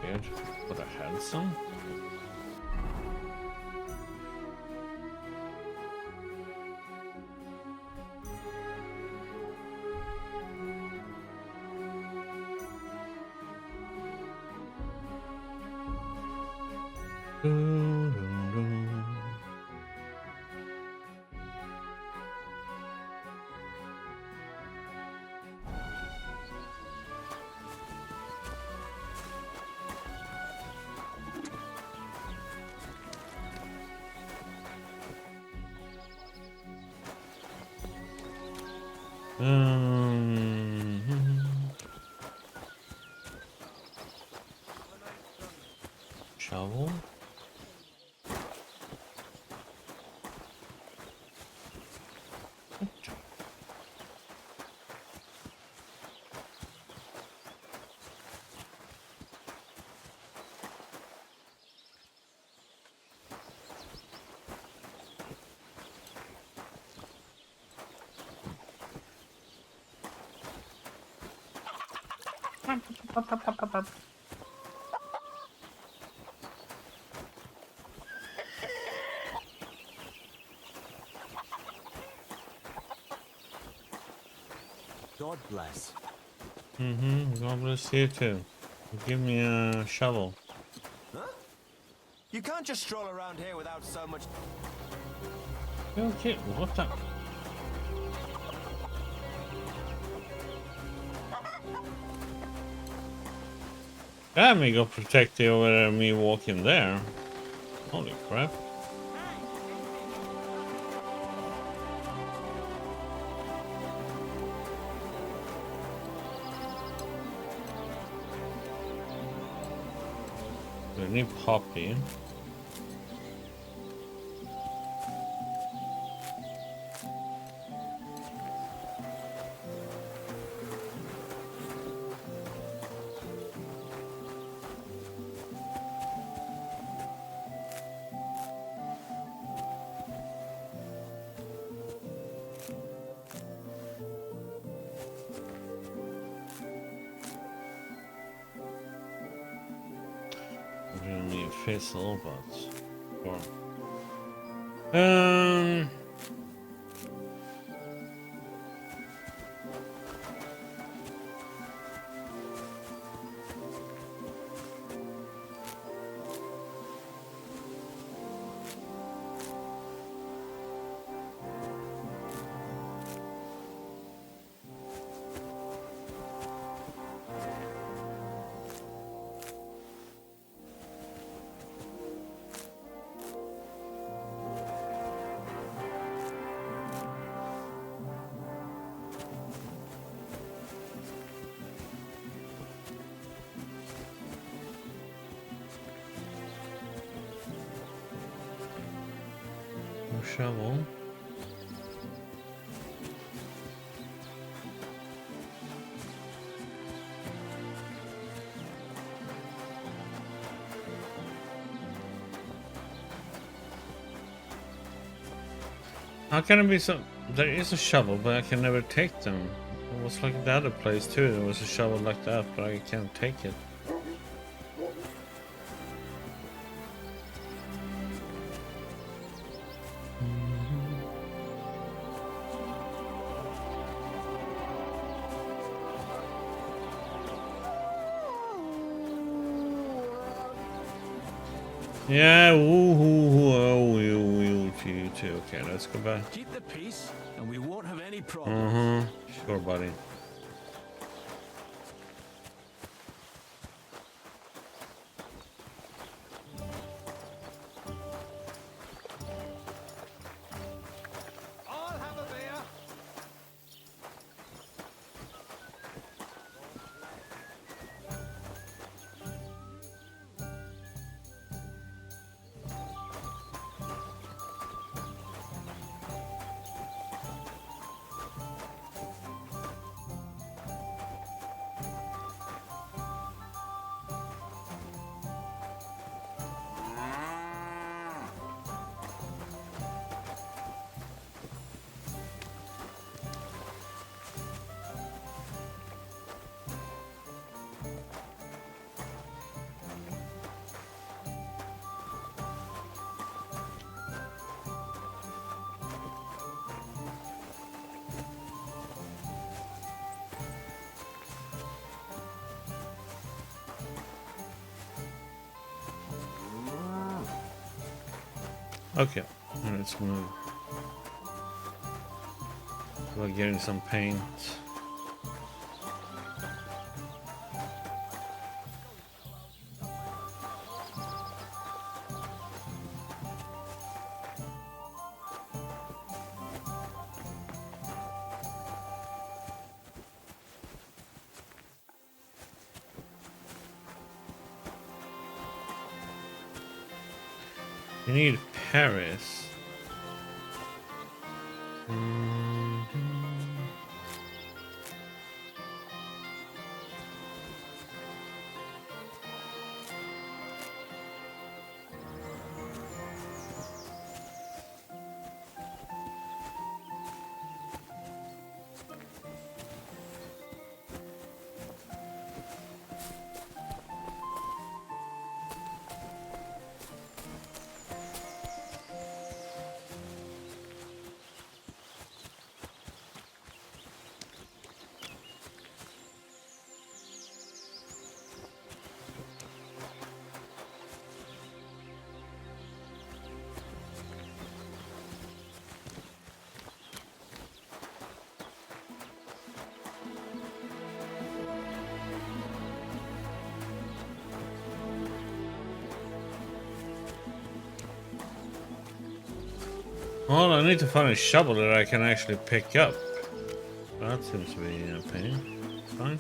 Weird, but I had some. Shovel. God bless. God bless you too. Give me a shovel. Huh? can't just stroll around here without so much. Okay, what the? Damn, me got protected over me walking there. Holy crap. We need Poppy. We don't need Fizzle, but sure. No shovel. How can it be so? There is a shovel, but I can never take them. It was like the other place too. There was a shovel like that, but I can't take it. Yeah, okay, let's go back. Keep the peace, and we won't have any problems. Sure, buddy. I'll have a beer. Okay, let's move. We're getting some paint. You need Paris. Well, I need to find a shovel that I can actually pick up. That seems to be a pain. Fine.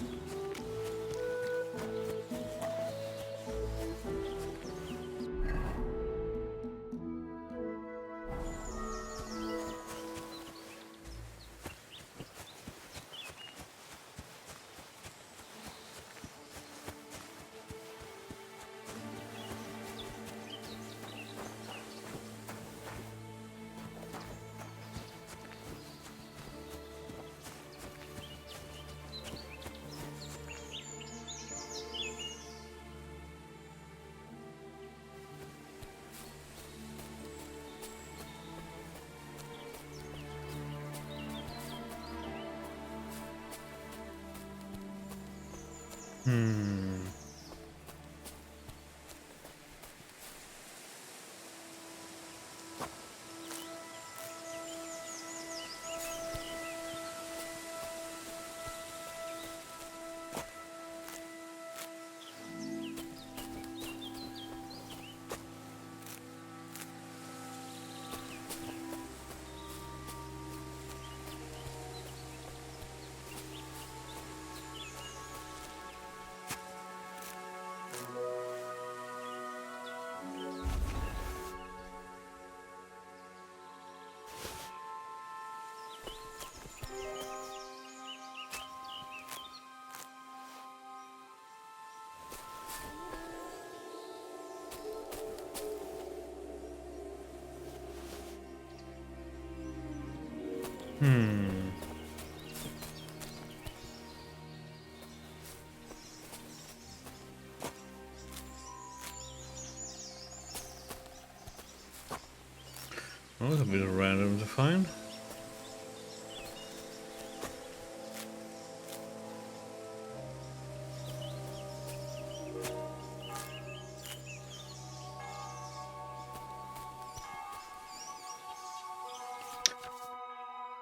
That was a bit random to find.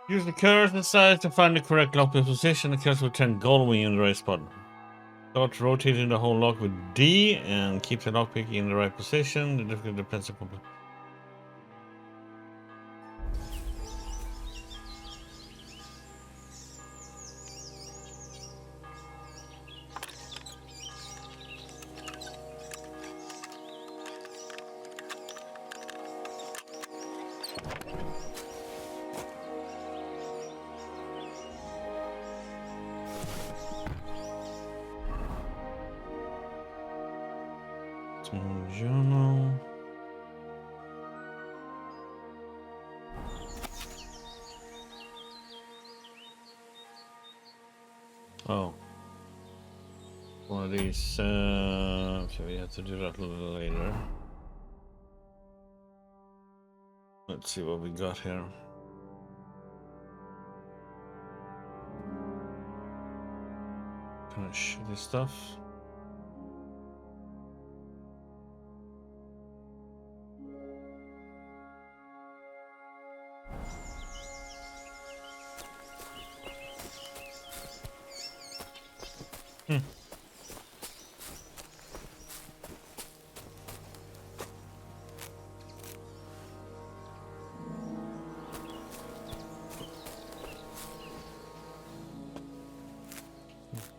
Use the cursor size to find the correct lockpick position. The cursor will turn gold when you're in the right spot. Start rotating the whole lock with D and keep the lockpick in the right position. The difficulty depends on complete. Journal. Oh. One of these, so we have to do that a little later. Let's see what we got here. Kind of shitty stuff.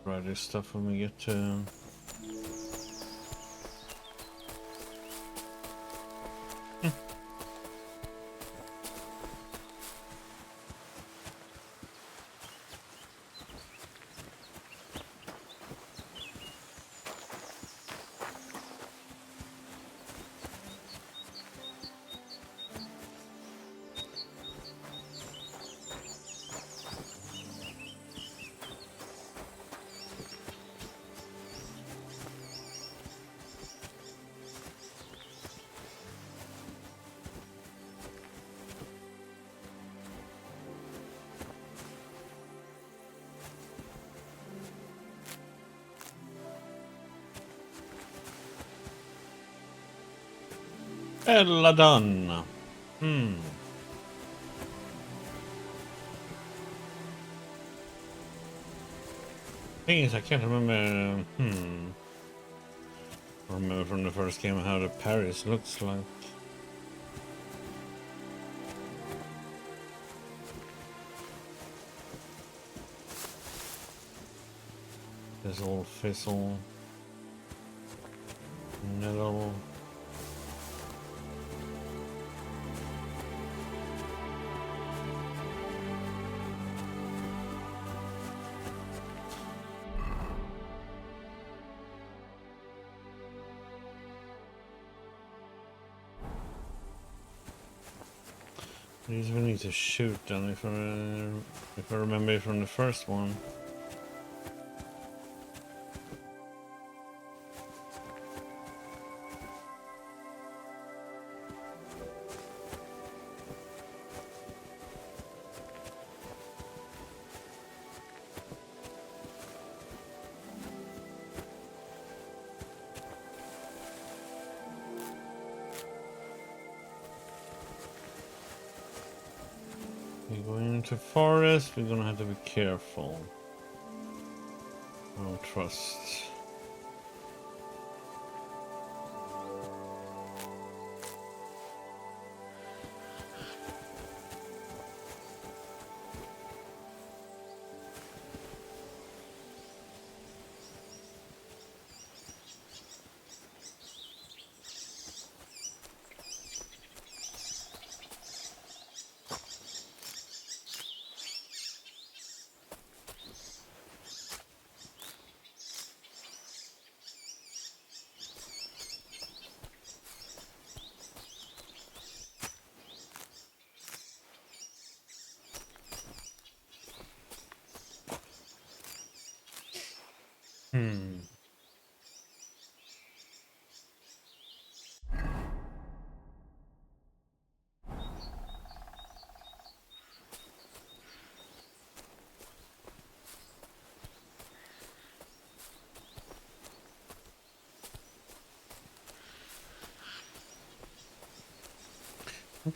Try this stuff when we get to... Bella donna. Thing is, I can't remember. I remember from the first game how the Paris looks like. This old fizzle. Nettle. These we need to shoot them if I remember from the first one. We're going into forest, we're gonna have to be careful. I don't trust.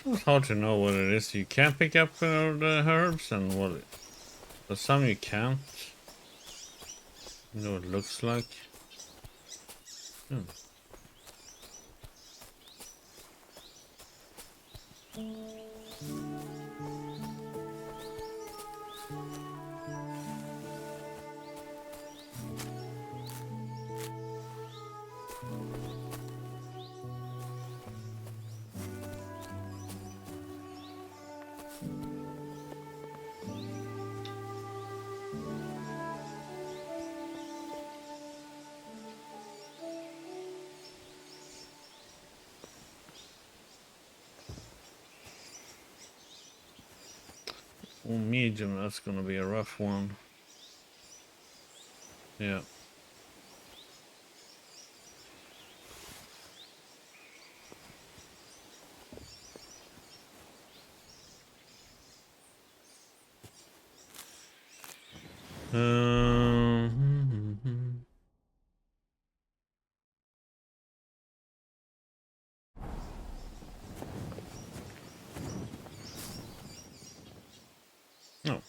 It's hard to know what it is. You can't pick up the herbs and what it, but some you can't. You know what it looks like. Oh, medium, that's gonna be a rough one. Yeah. No.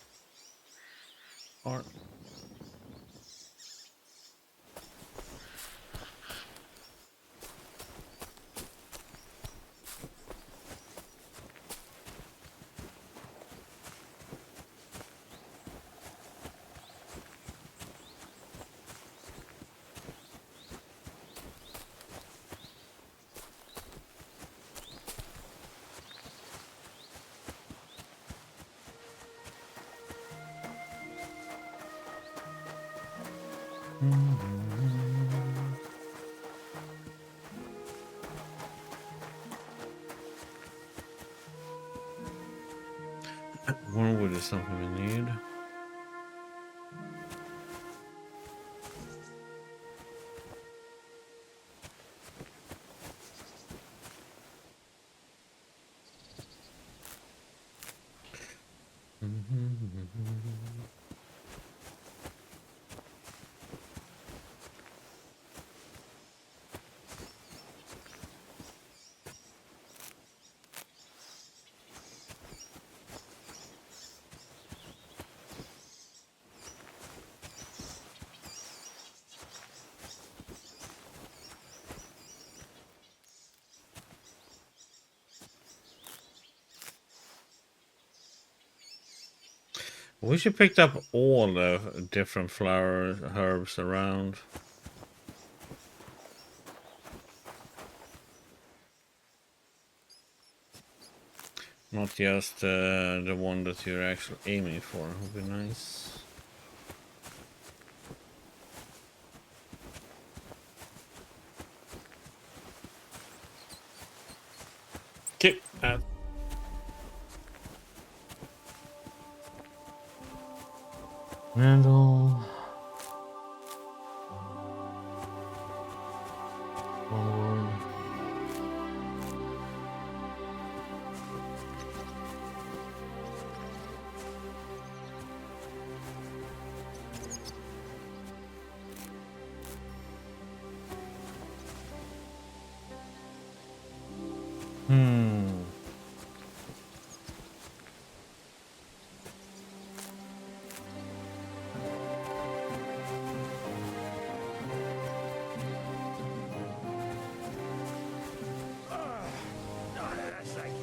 Or wormwood is something we need. We should pick up all the different flower herbs around. Not just the one that you're actually aiming for. Would be nice. Okay. Randall. Onward. Yes, I can.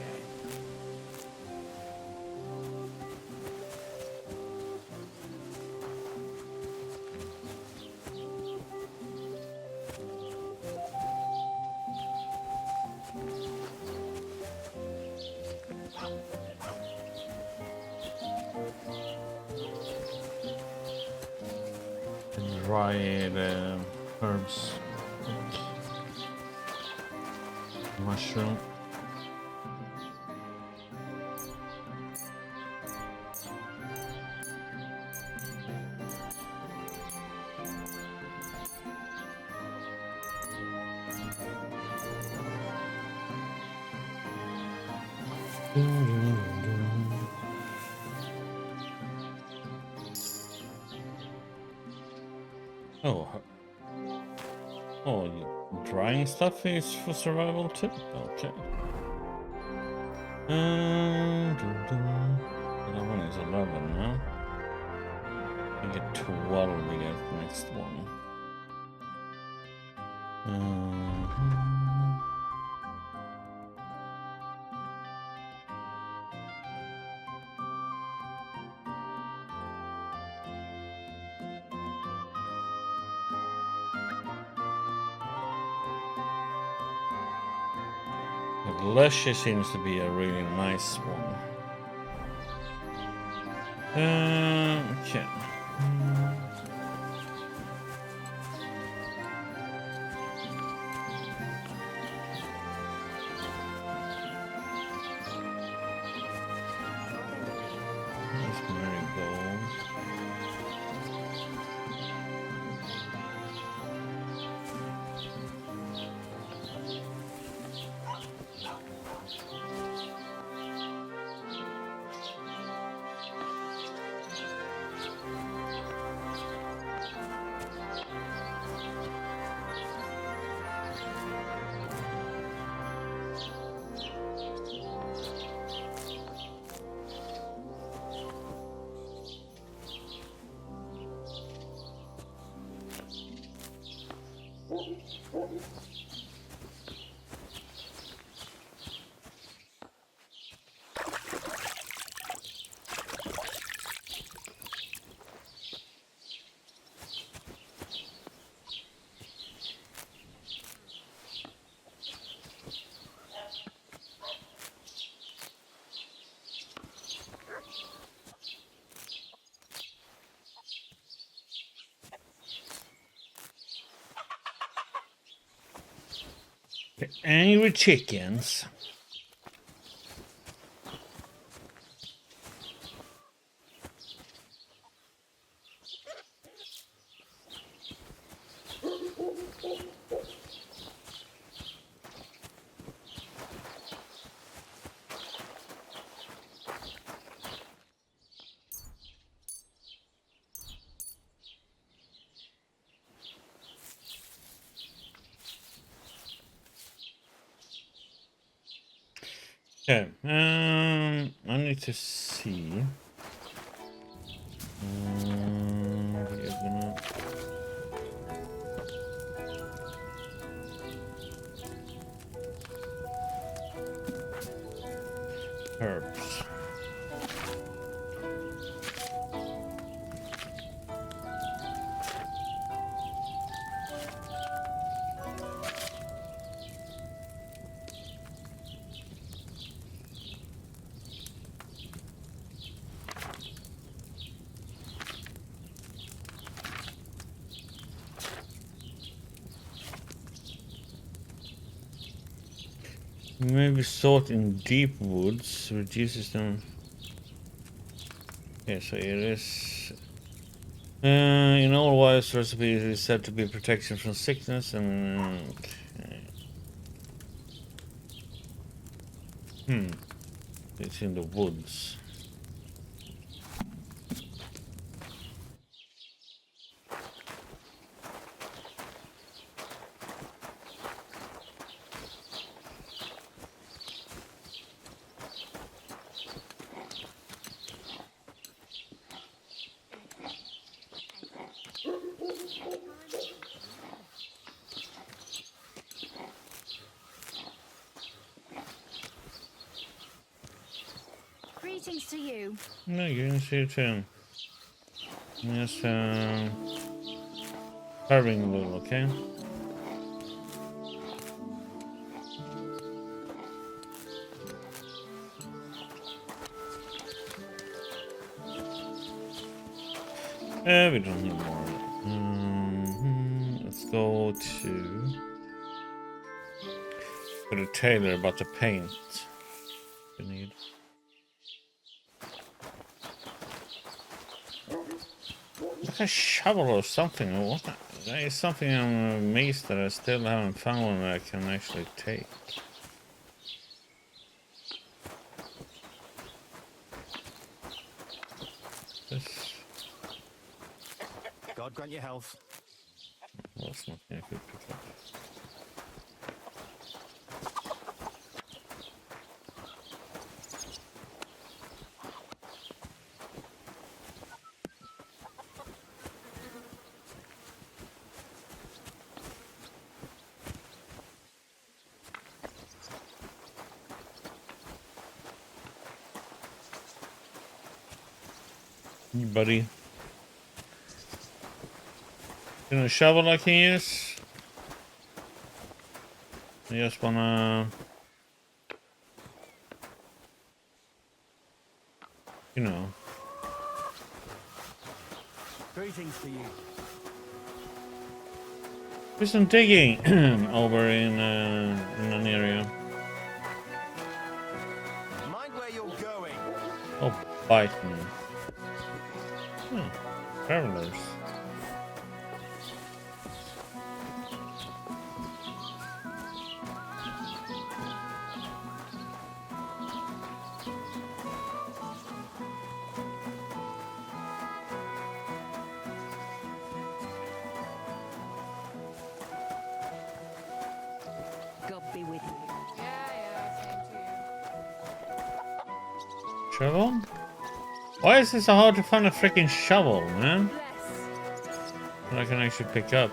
Dried herbs. Mushroom. Oh, drying stuff is for survival too. Okay. That one is 11 now. I get 12. We get the next one. But Leshy seems to be a really nice one. Okay. That's marigold. The angry chickens. Okay, I need to see. We're gonna... Herbs. Maybe salt in deep woods reduces them. Okay, so it is. In all wise recipes, it is said to be protection from sickness and. Okay. It's in the woods. Greetings to you. No, you can see it too. Just carving a little, okay? We don't need more. Let's go to the tailor about the paint. We need. Like a shovel or something. Or what? That is something I'm amazed that I still haven't found one that I can actually take. This God grant you health. was nothing I could pick up. Buddy. You know, a shovel I can use? I just wanna... You know. Greetings to you. Do some digging over in an area. Mind where you're going. Oh, bite me. Travelers. God be with you. Shovel? Why is it so hard to find a freaking shovel, man? That I can actually pick up.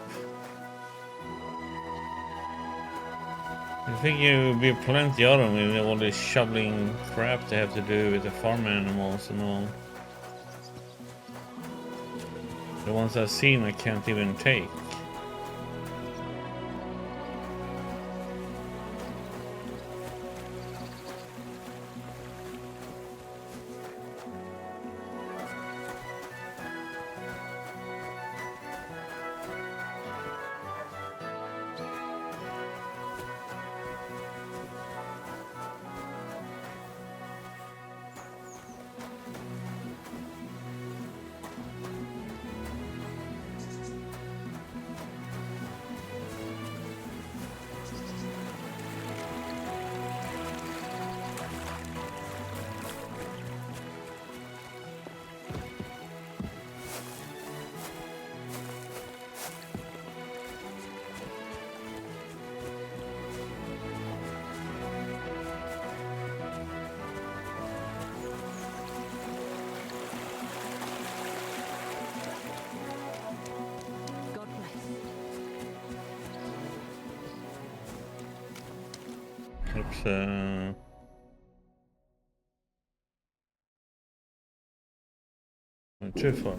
I think it would be plenty of them with all this shoveling crap they have to do with the farm animals and all. The ones I've seen I can't even take. God bless. Oops, went too far.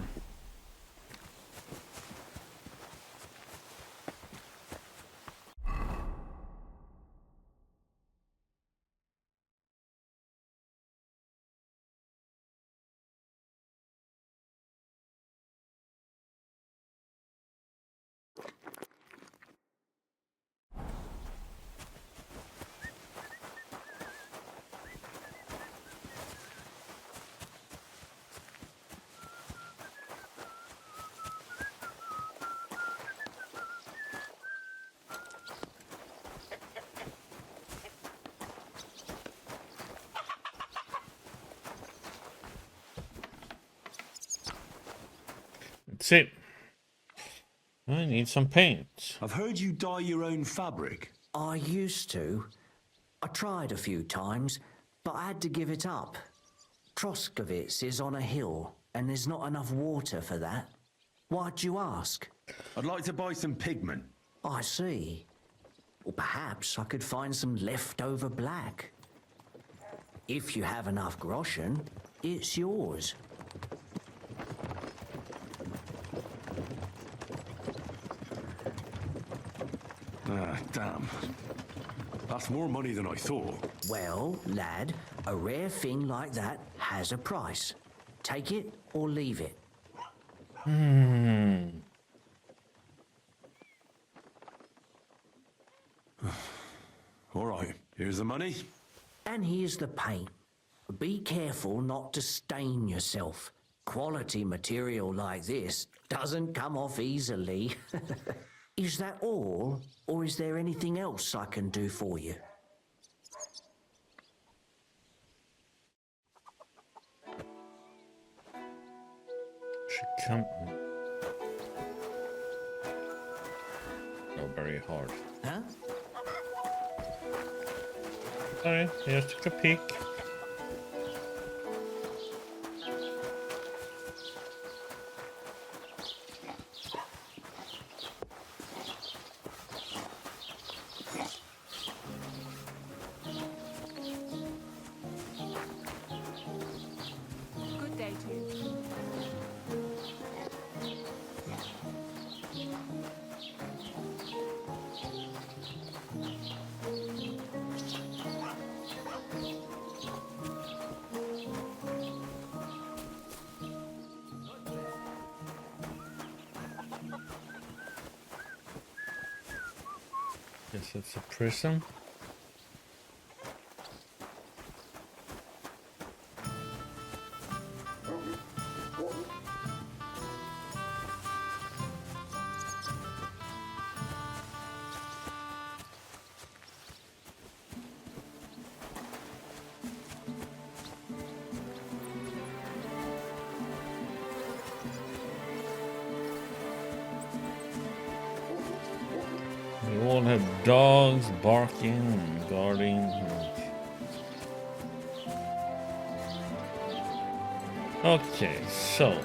That's it. I need some paint. I've heard you dye your own fabric. I used to. I tried a few times, but I had to give it up. Troskovitz is on a hill, and there's not enough water for that. Why'd you ask? I'd like to buy some pigment. I see. Or perhaps I could find some leftover black. If you have enough groschen, it's yours. Ah, damn. That's more money than I thought. Well, lad, a rare thing like that has a price. Take it or leave it. All right, here's the money. And here's the paint. Be careful not to stain yourself. Quality material like this doesn't come off easily. Is that all, or is there anything else I can do for you? Should come. Oh, very hard. Huh? Sorry, just took a peek. Good day to you. Guess it's a prison. We all have dogs barking and guarding. Okay, so.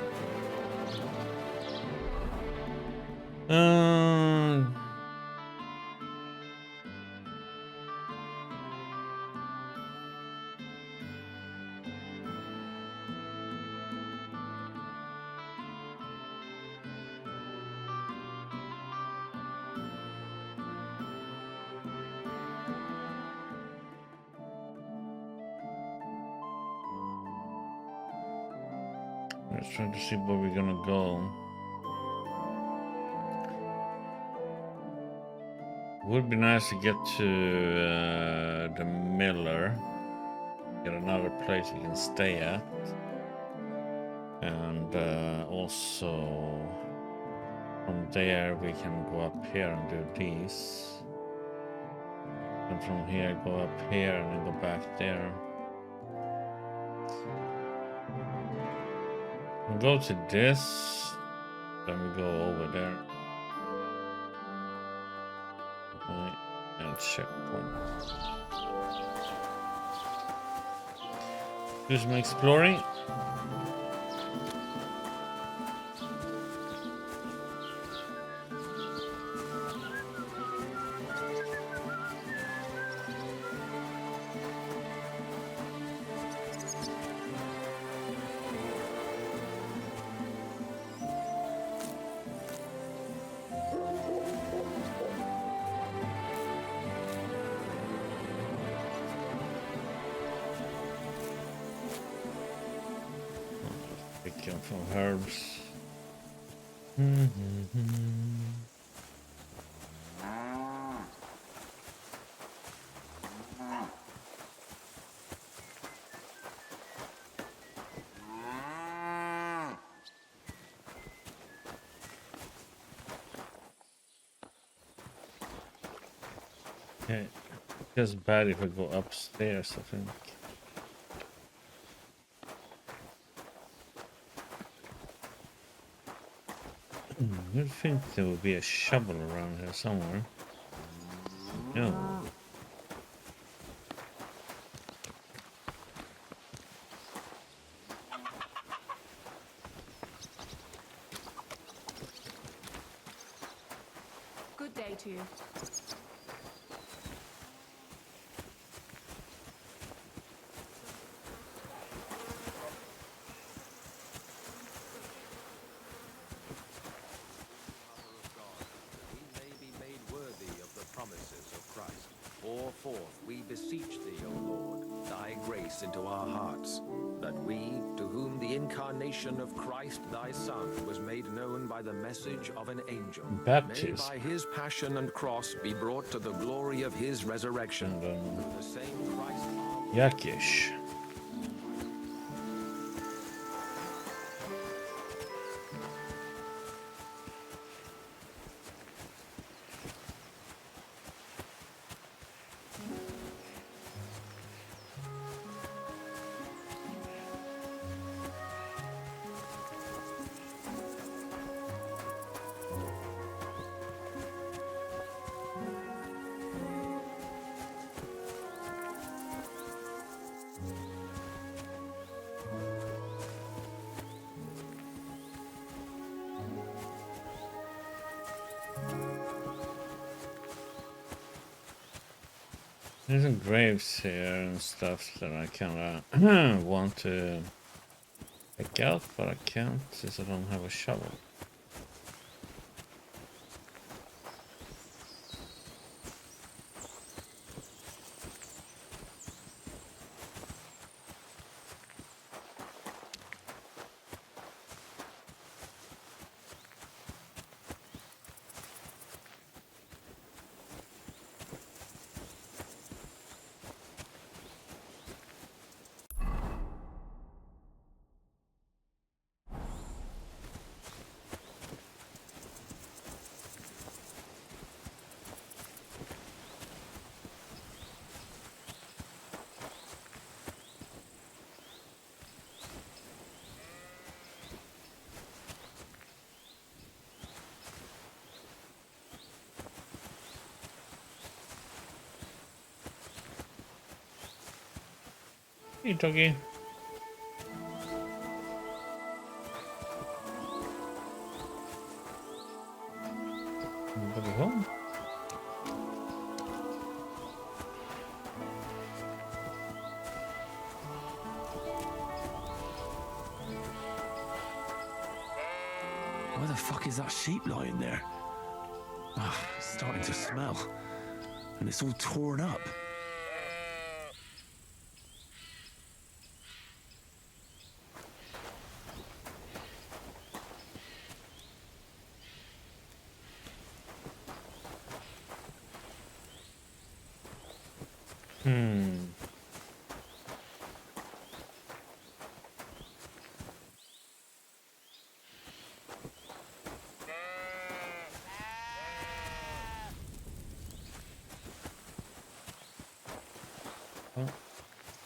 Let's try to see where we're gonna go. Would be nice to get to the Miller, get another place we can stay at, and also from there we can go up here and do these, and from here go up here and then go back there. We'll go to this, then we go over there. Right, and checkpoint. Do some exploring. Picking from herbs. Okay, it's bad if I go upstairs, I think. You'd think there would be a shovel around here somewhere. No. Good day to you. We may be made worthy of the promises of Christ. Pour forth, we beseech thee, O Lord, thy grace into our hearts, that we, to whom the incarnation of Christ thy Son was made known by the message of an angel, Baptism. may by his passion and cross be brought to the glory of his resurrection. Through the same Christ our Yakish. There's some graves here and stuff that I kinda want to pick out, but I can't since I don't have a shovel. Hey, doggy. Anybody home? Why the fuck is that sheep lying there? Ah, it's starting to smell. And it's all torn up. Well,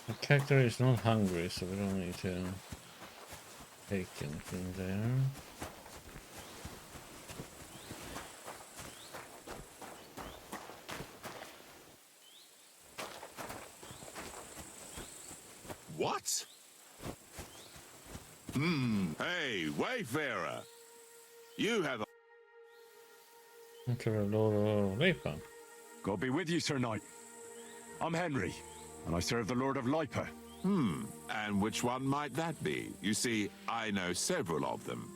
the character is not hungry, so we don't need to take anything there. What? Hey, Wayfarer! You have a... To the Lord of Lipa. God be with you, Sir Knight. I'm Henry, and I serve the Lord of Lipa. And which one might that be? You see, I know several of them.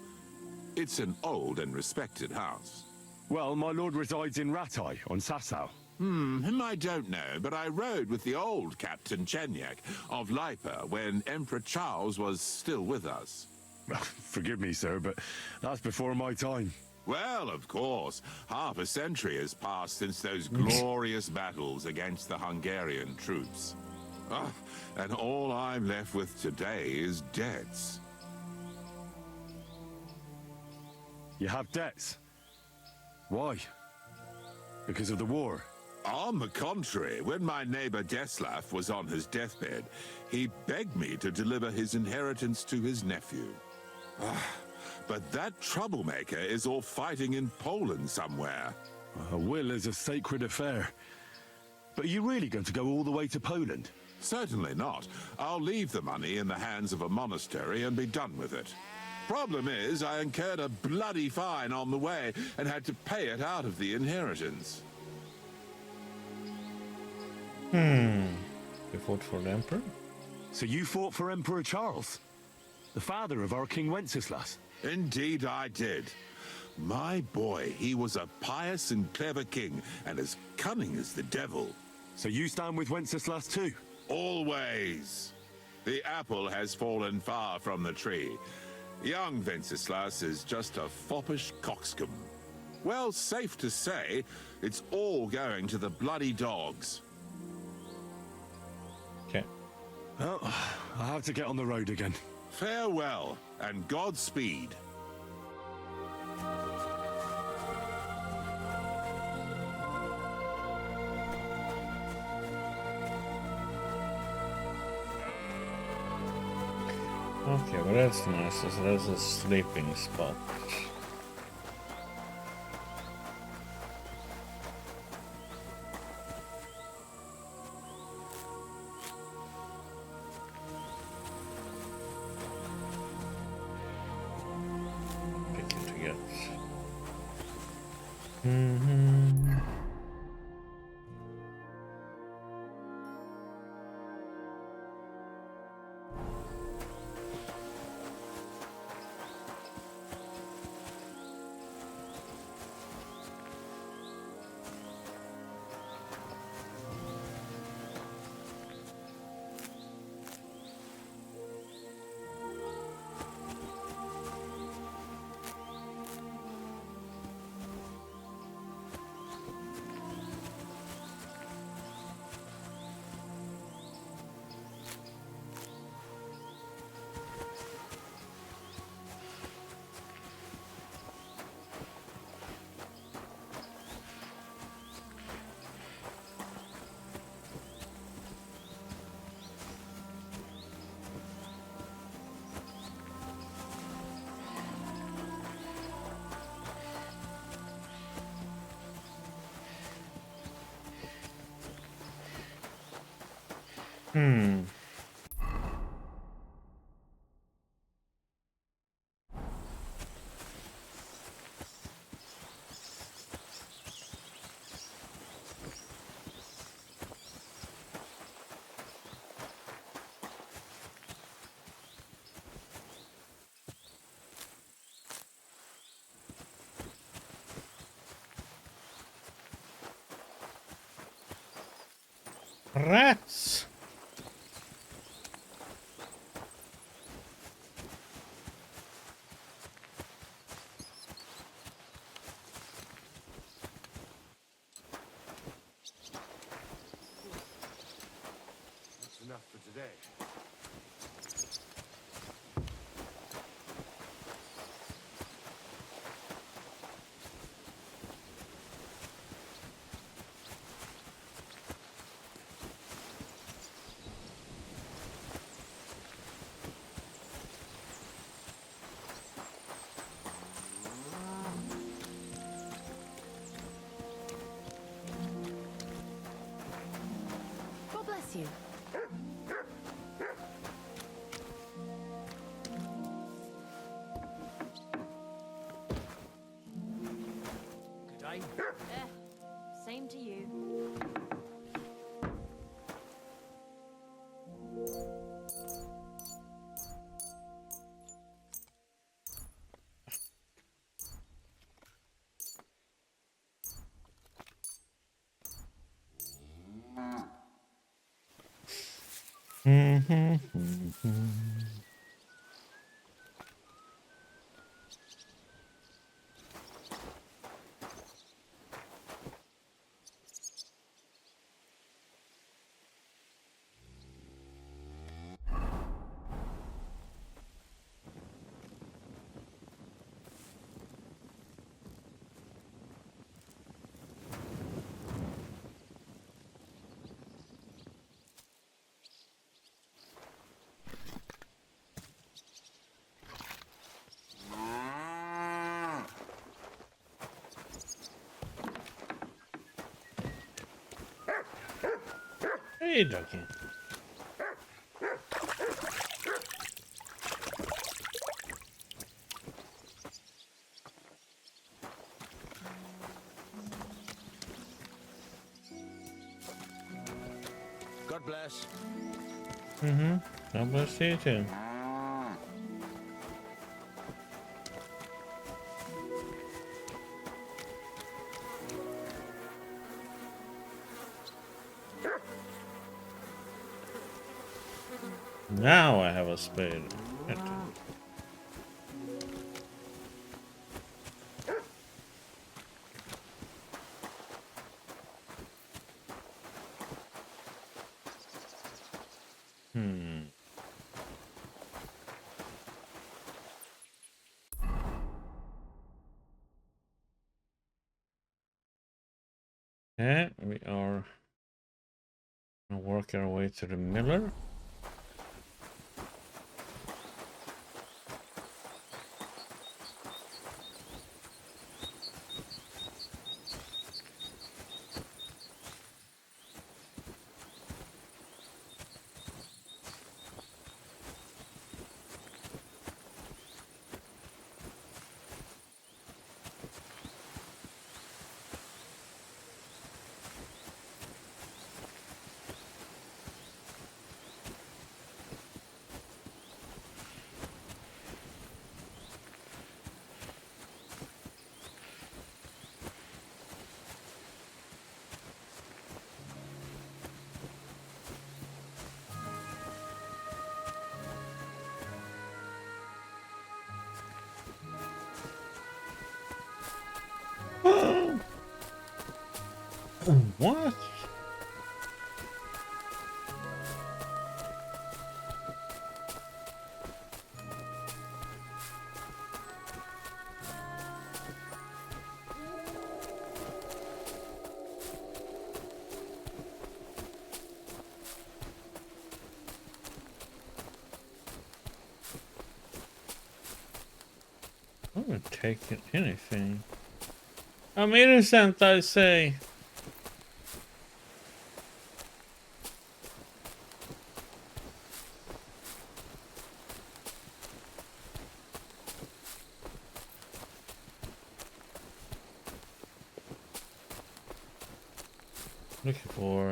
It's an old and respected house. Well, my lord resides in Ratai, on Sasau. Him I don't know, but I rode with the old Captain Chenyak of Lipa when Emperor Charles was still with us. Forgive me, sir, but that's before my time. Well, of course. Half a century has passed since those glorious battles against the Hungarian troops. And all I'm left with today is debts. You have debts? Why? Because of the war? On the contrary, when my neighbor Deslav was on his deathbed, he begged me to deliver his inheritance to his nephew. But that troublemaker is all fighting in Poland somewhere. A will is a sacred affair. But are you really going to go all the way to Poland? Certainly not. I'll leave the money in the hands of a monastery and be done with it. Problem is, I incurred a bloody fine on the way and had to pay it out of the inheritance. You fought for the Emperor? So you fought for Emperor Charles, the father of our King Wenceslas? Indeed I did. My boy, he was a pious and clever king, and as cunning as the devil. So you stand with Wenceslas too? Always. The apple has fallen far from the tree. Young Wenceslas is just a foppish coxcomb. Well, safe to say, it's all going to the bloody dogs. Okay. Well, I have to get on the road again. Farewell, and Godspeed. Okay, well that's nice. So that's a sleeping spot. Picking to get. Rats! That's enough for today. God bless you. Good day. Same to you. Hey, ducky. God bless. Mm-hmm. God bless you too. Now I have a spade. Hmm. Okay, we are gonna work our way to the miller. What? I haven't taken anything. I'm innocent, I say. Looking for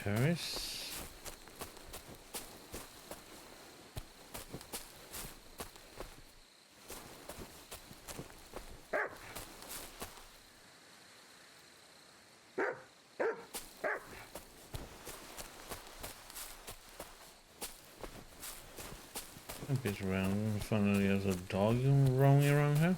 Paris. A bit around. Finally, there's a dog roaming around here.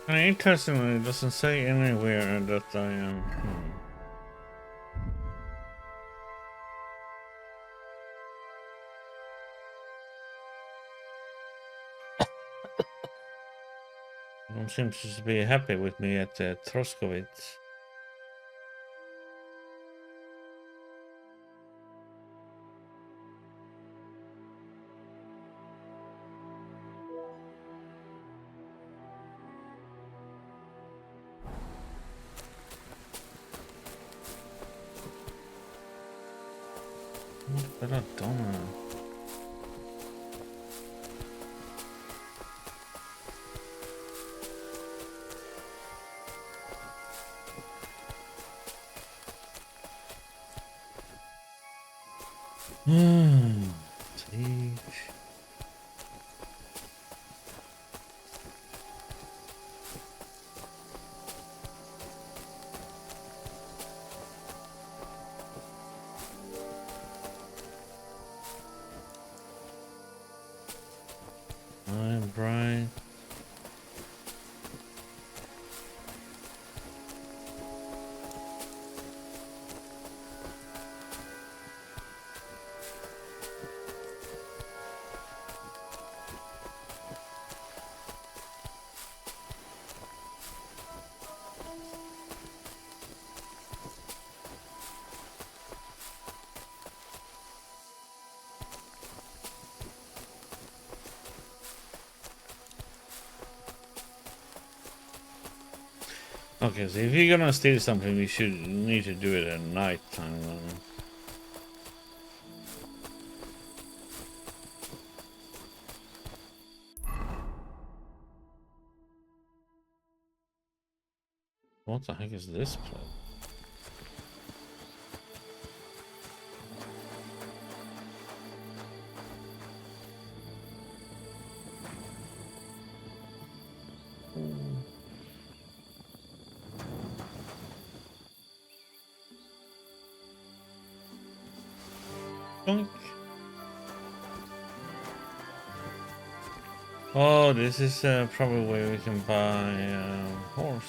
Interestingly, it doesn't say anywhere that I am. Everyone seems to be happy with me at Troskowitz. Spela domaren. Siege. Brian. Okay, so if you're gonna steal something, we should need to do it at night time. What the heck is this place? Bonk. Oh, this is probably where we can buy a horse.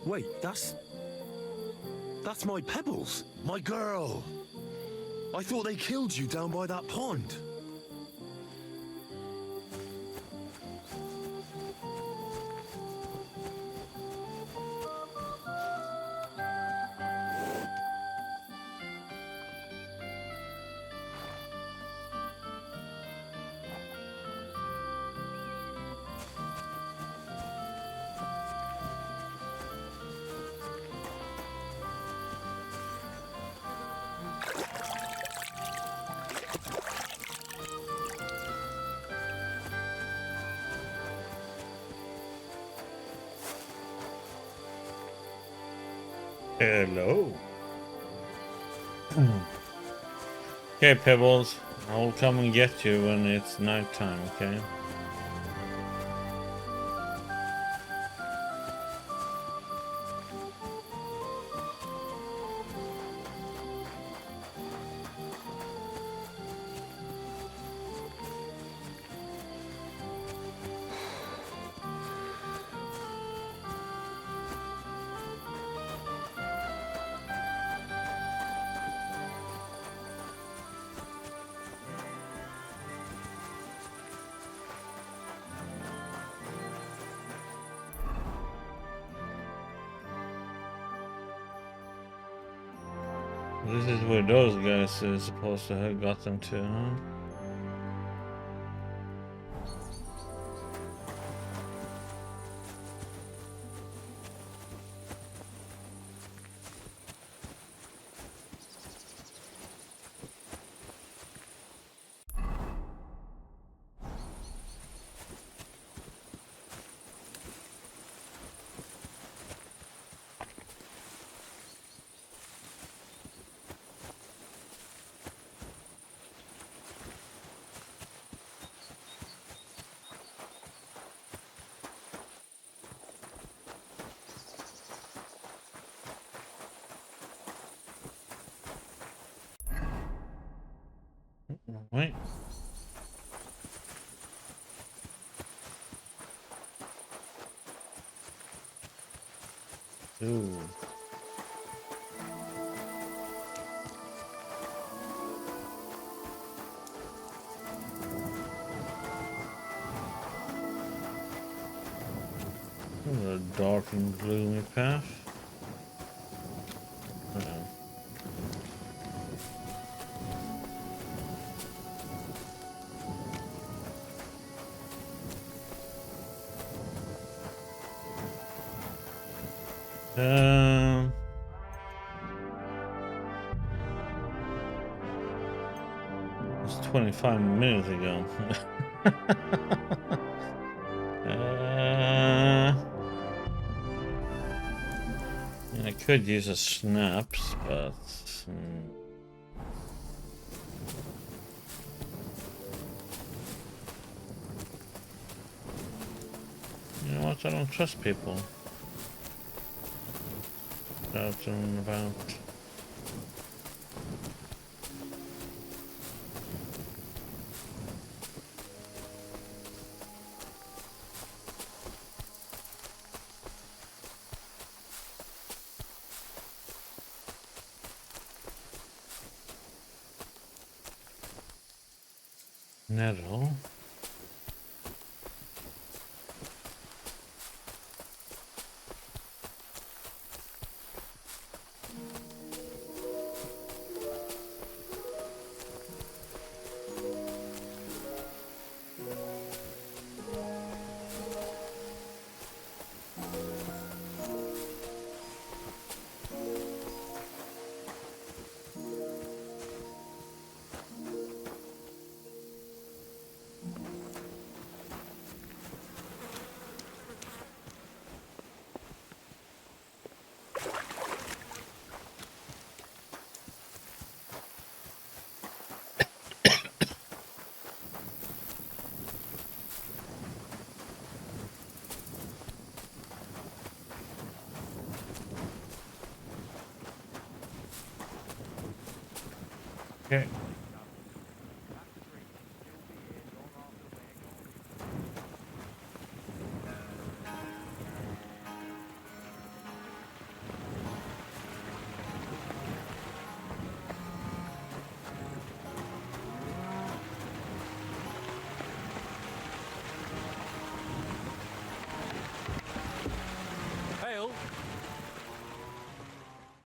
Wait, that's my Pebbles, my girl. I thought they killed you down by that pond. Hello. Okay, Pebbles. I'll come and get you when it's nighttime, okay? This is where those guys are supposed to have got them to, huh? Wait. Ooh. A dark and gloomy path. It's 25 minutes ago. I could use a snaps, but you know what? I don't trust people. Out and about. Nettle. Okay.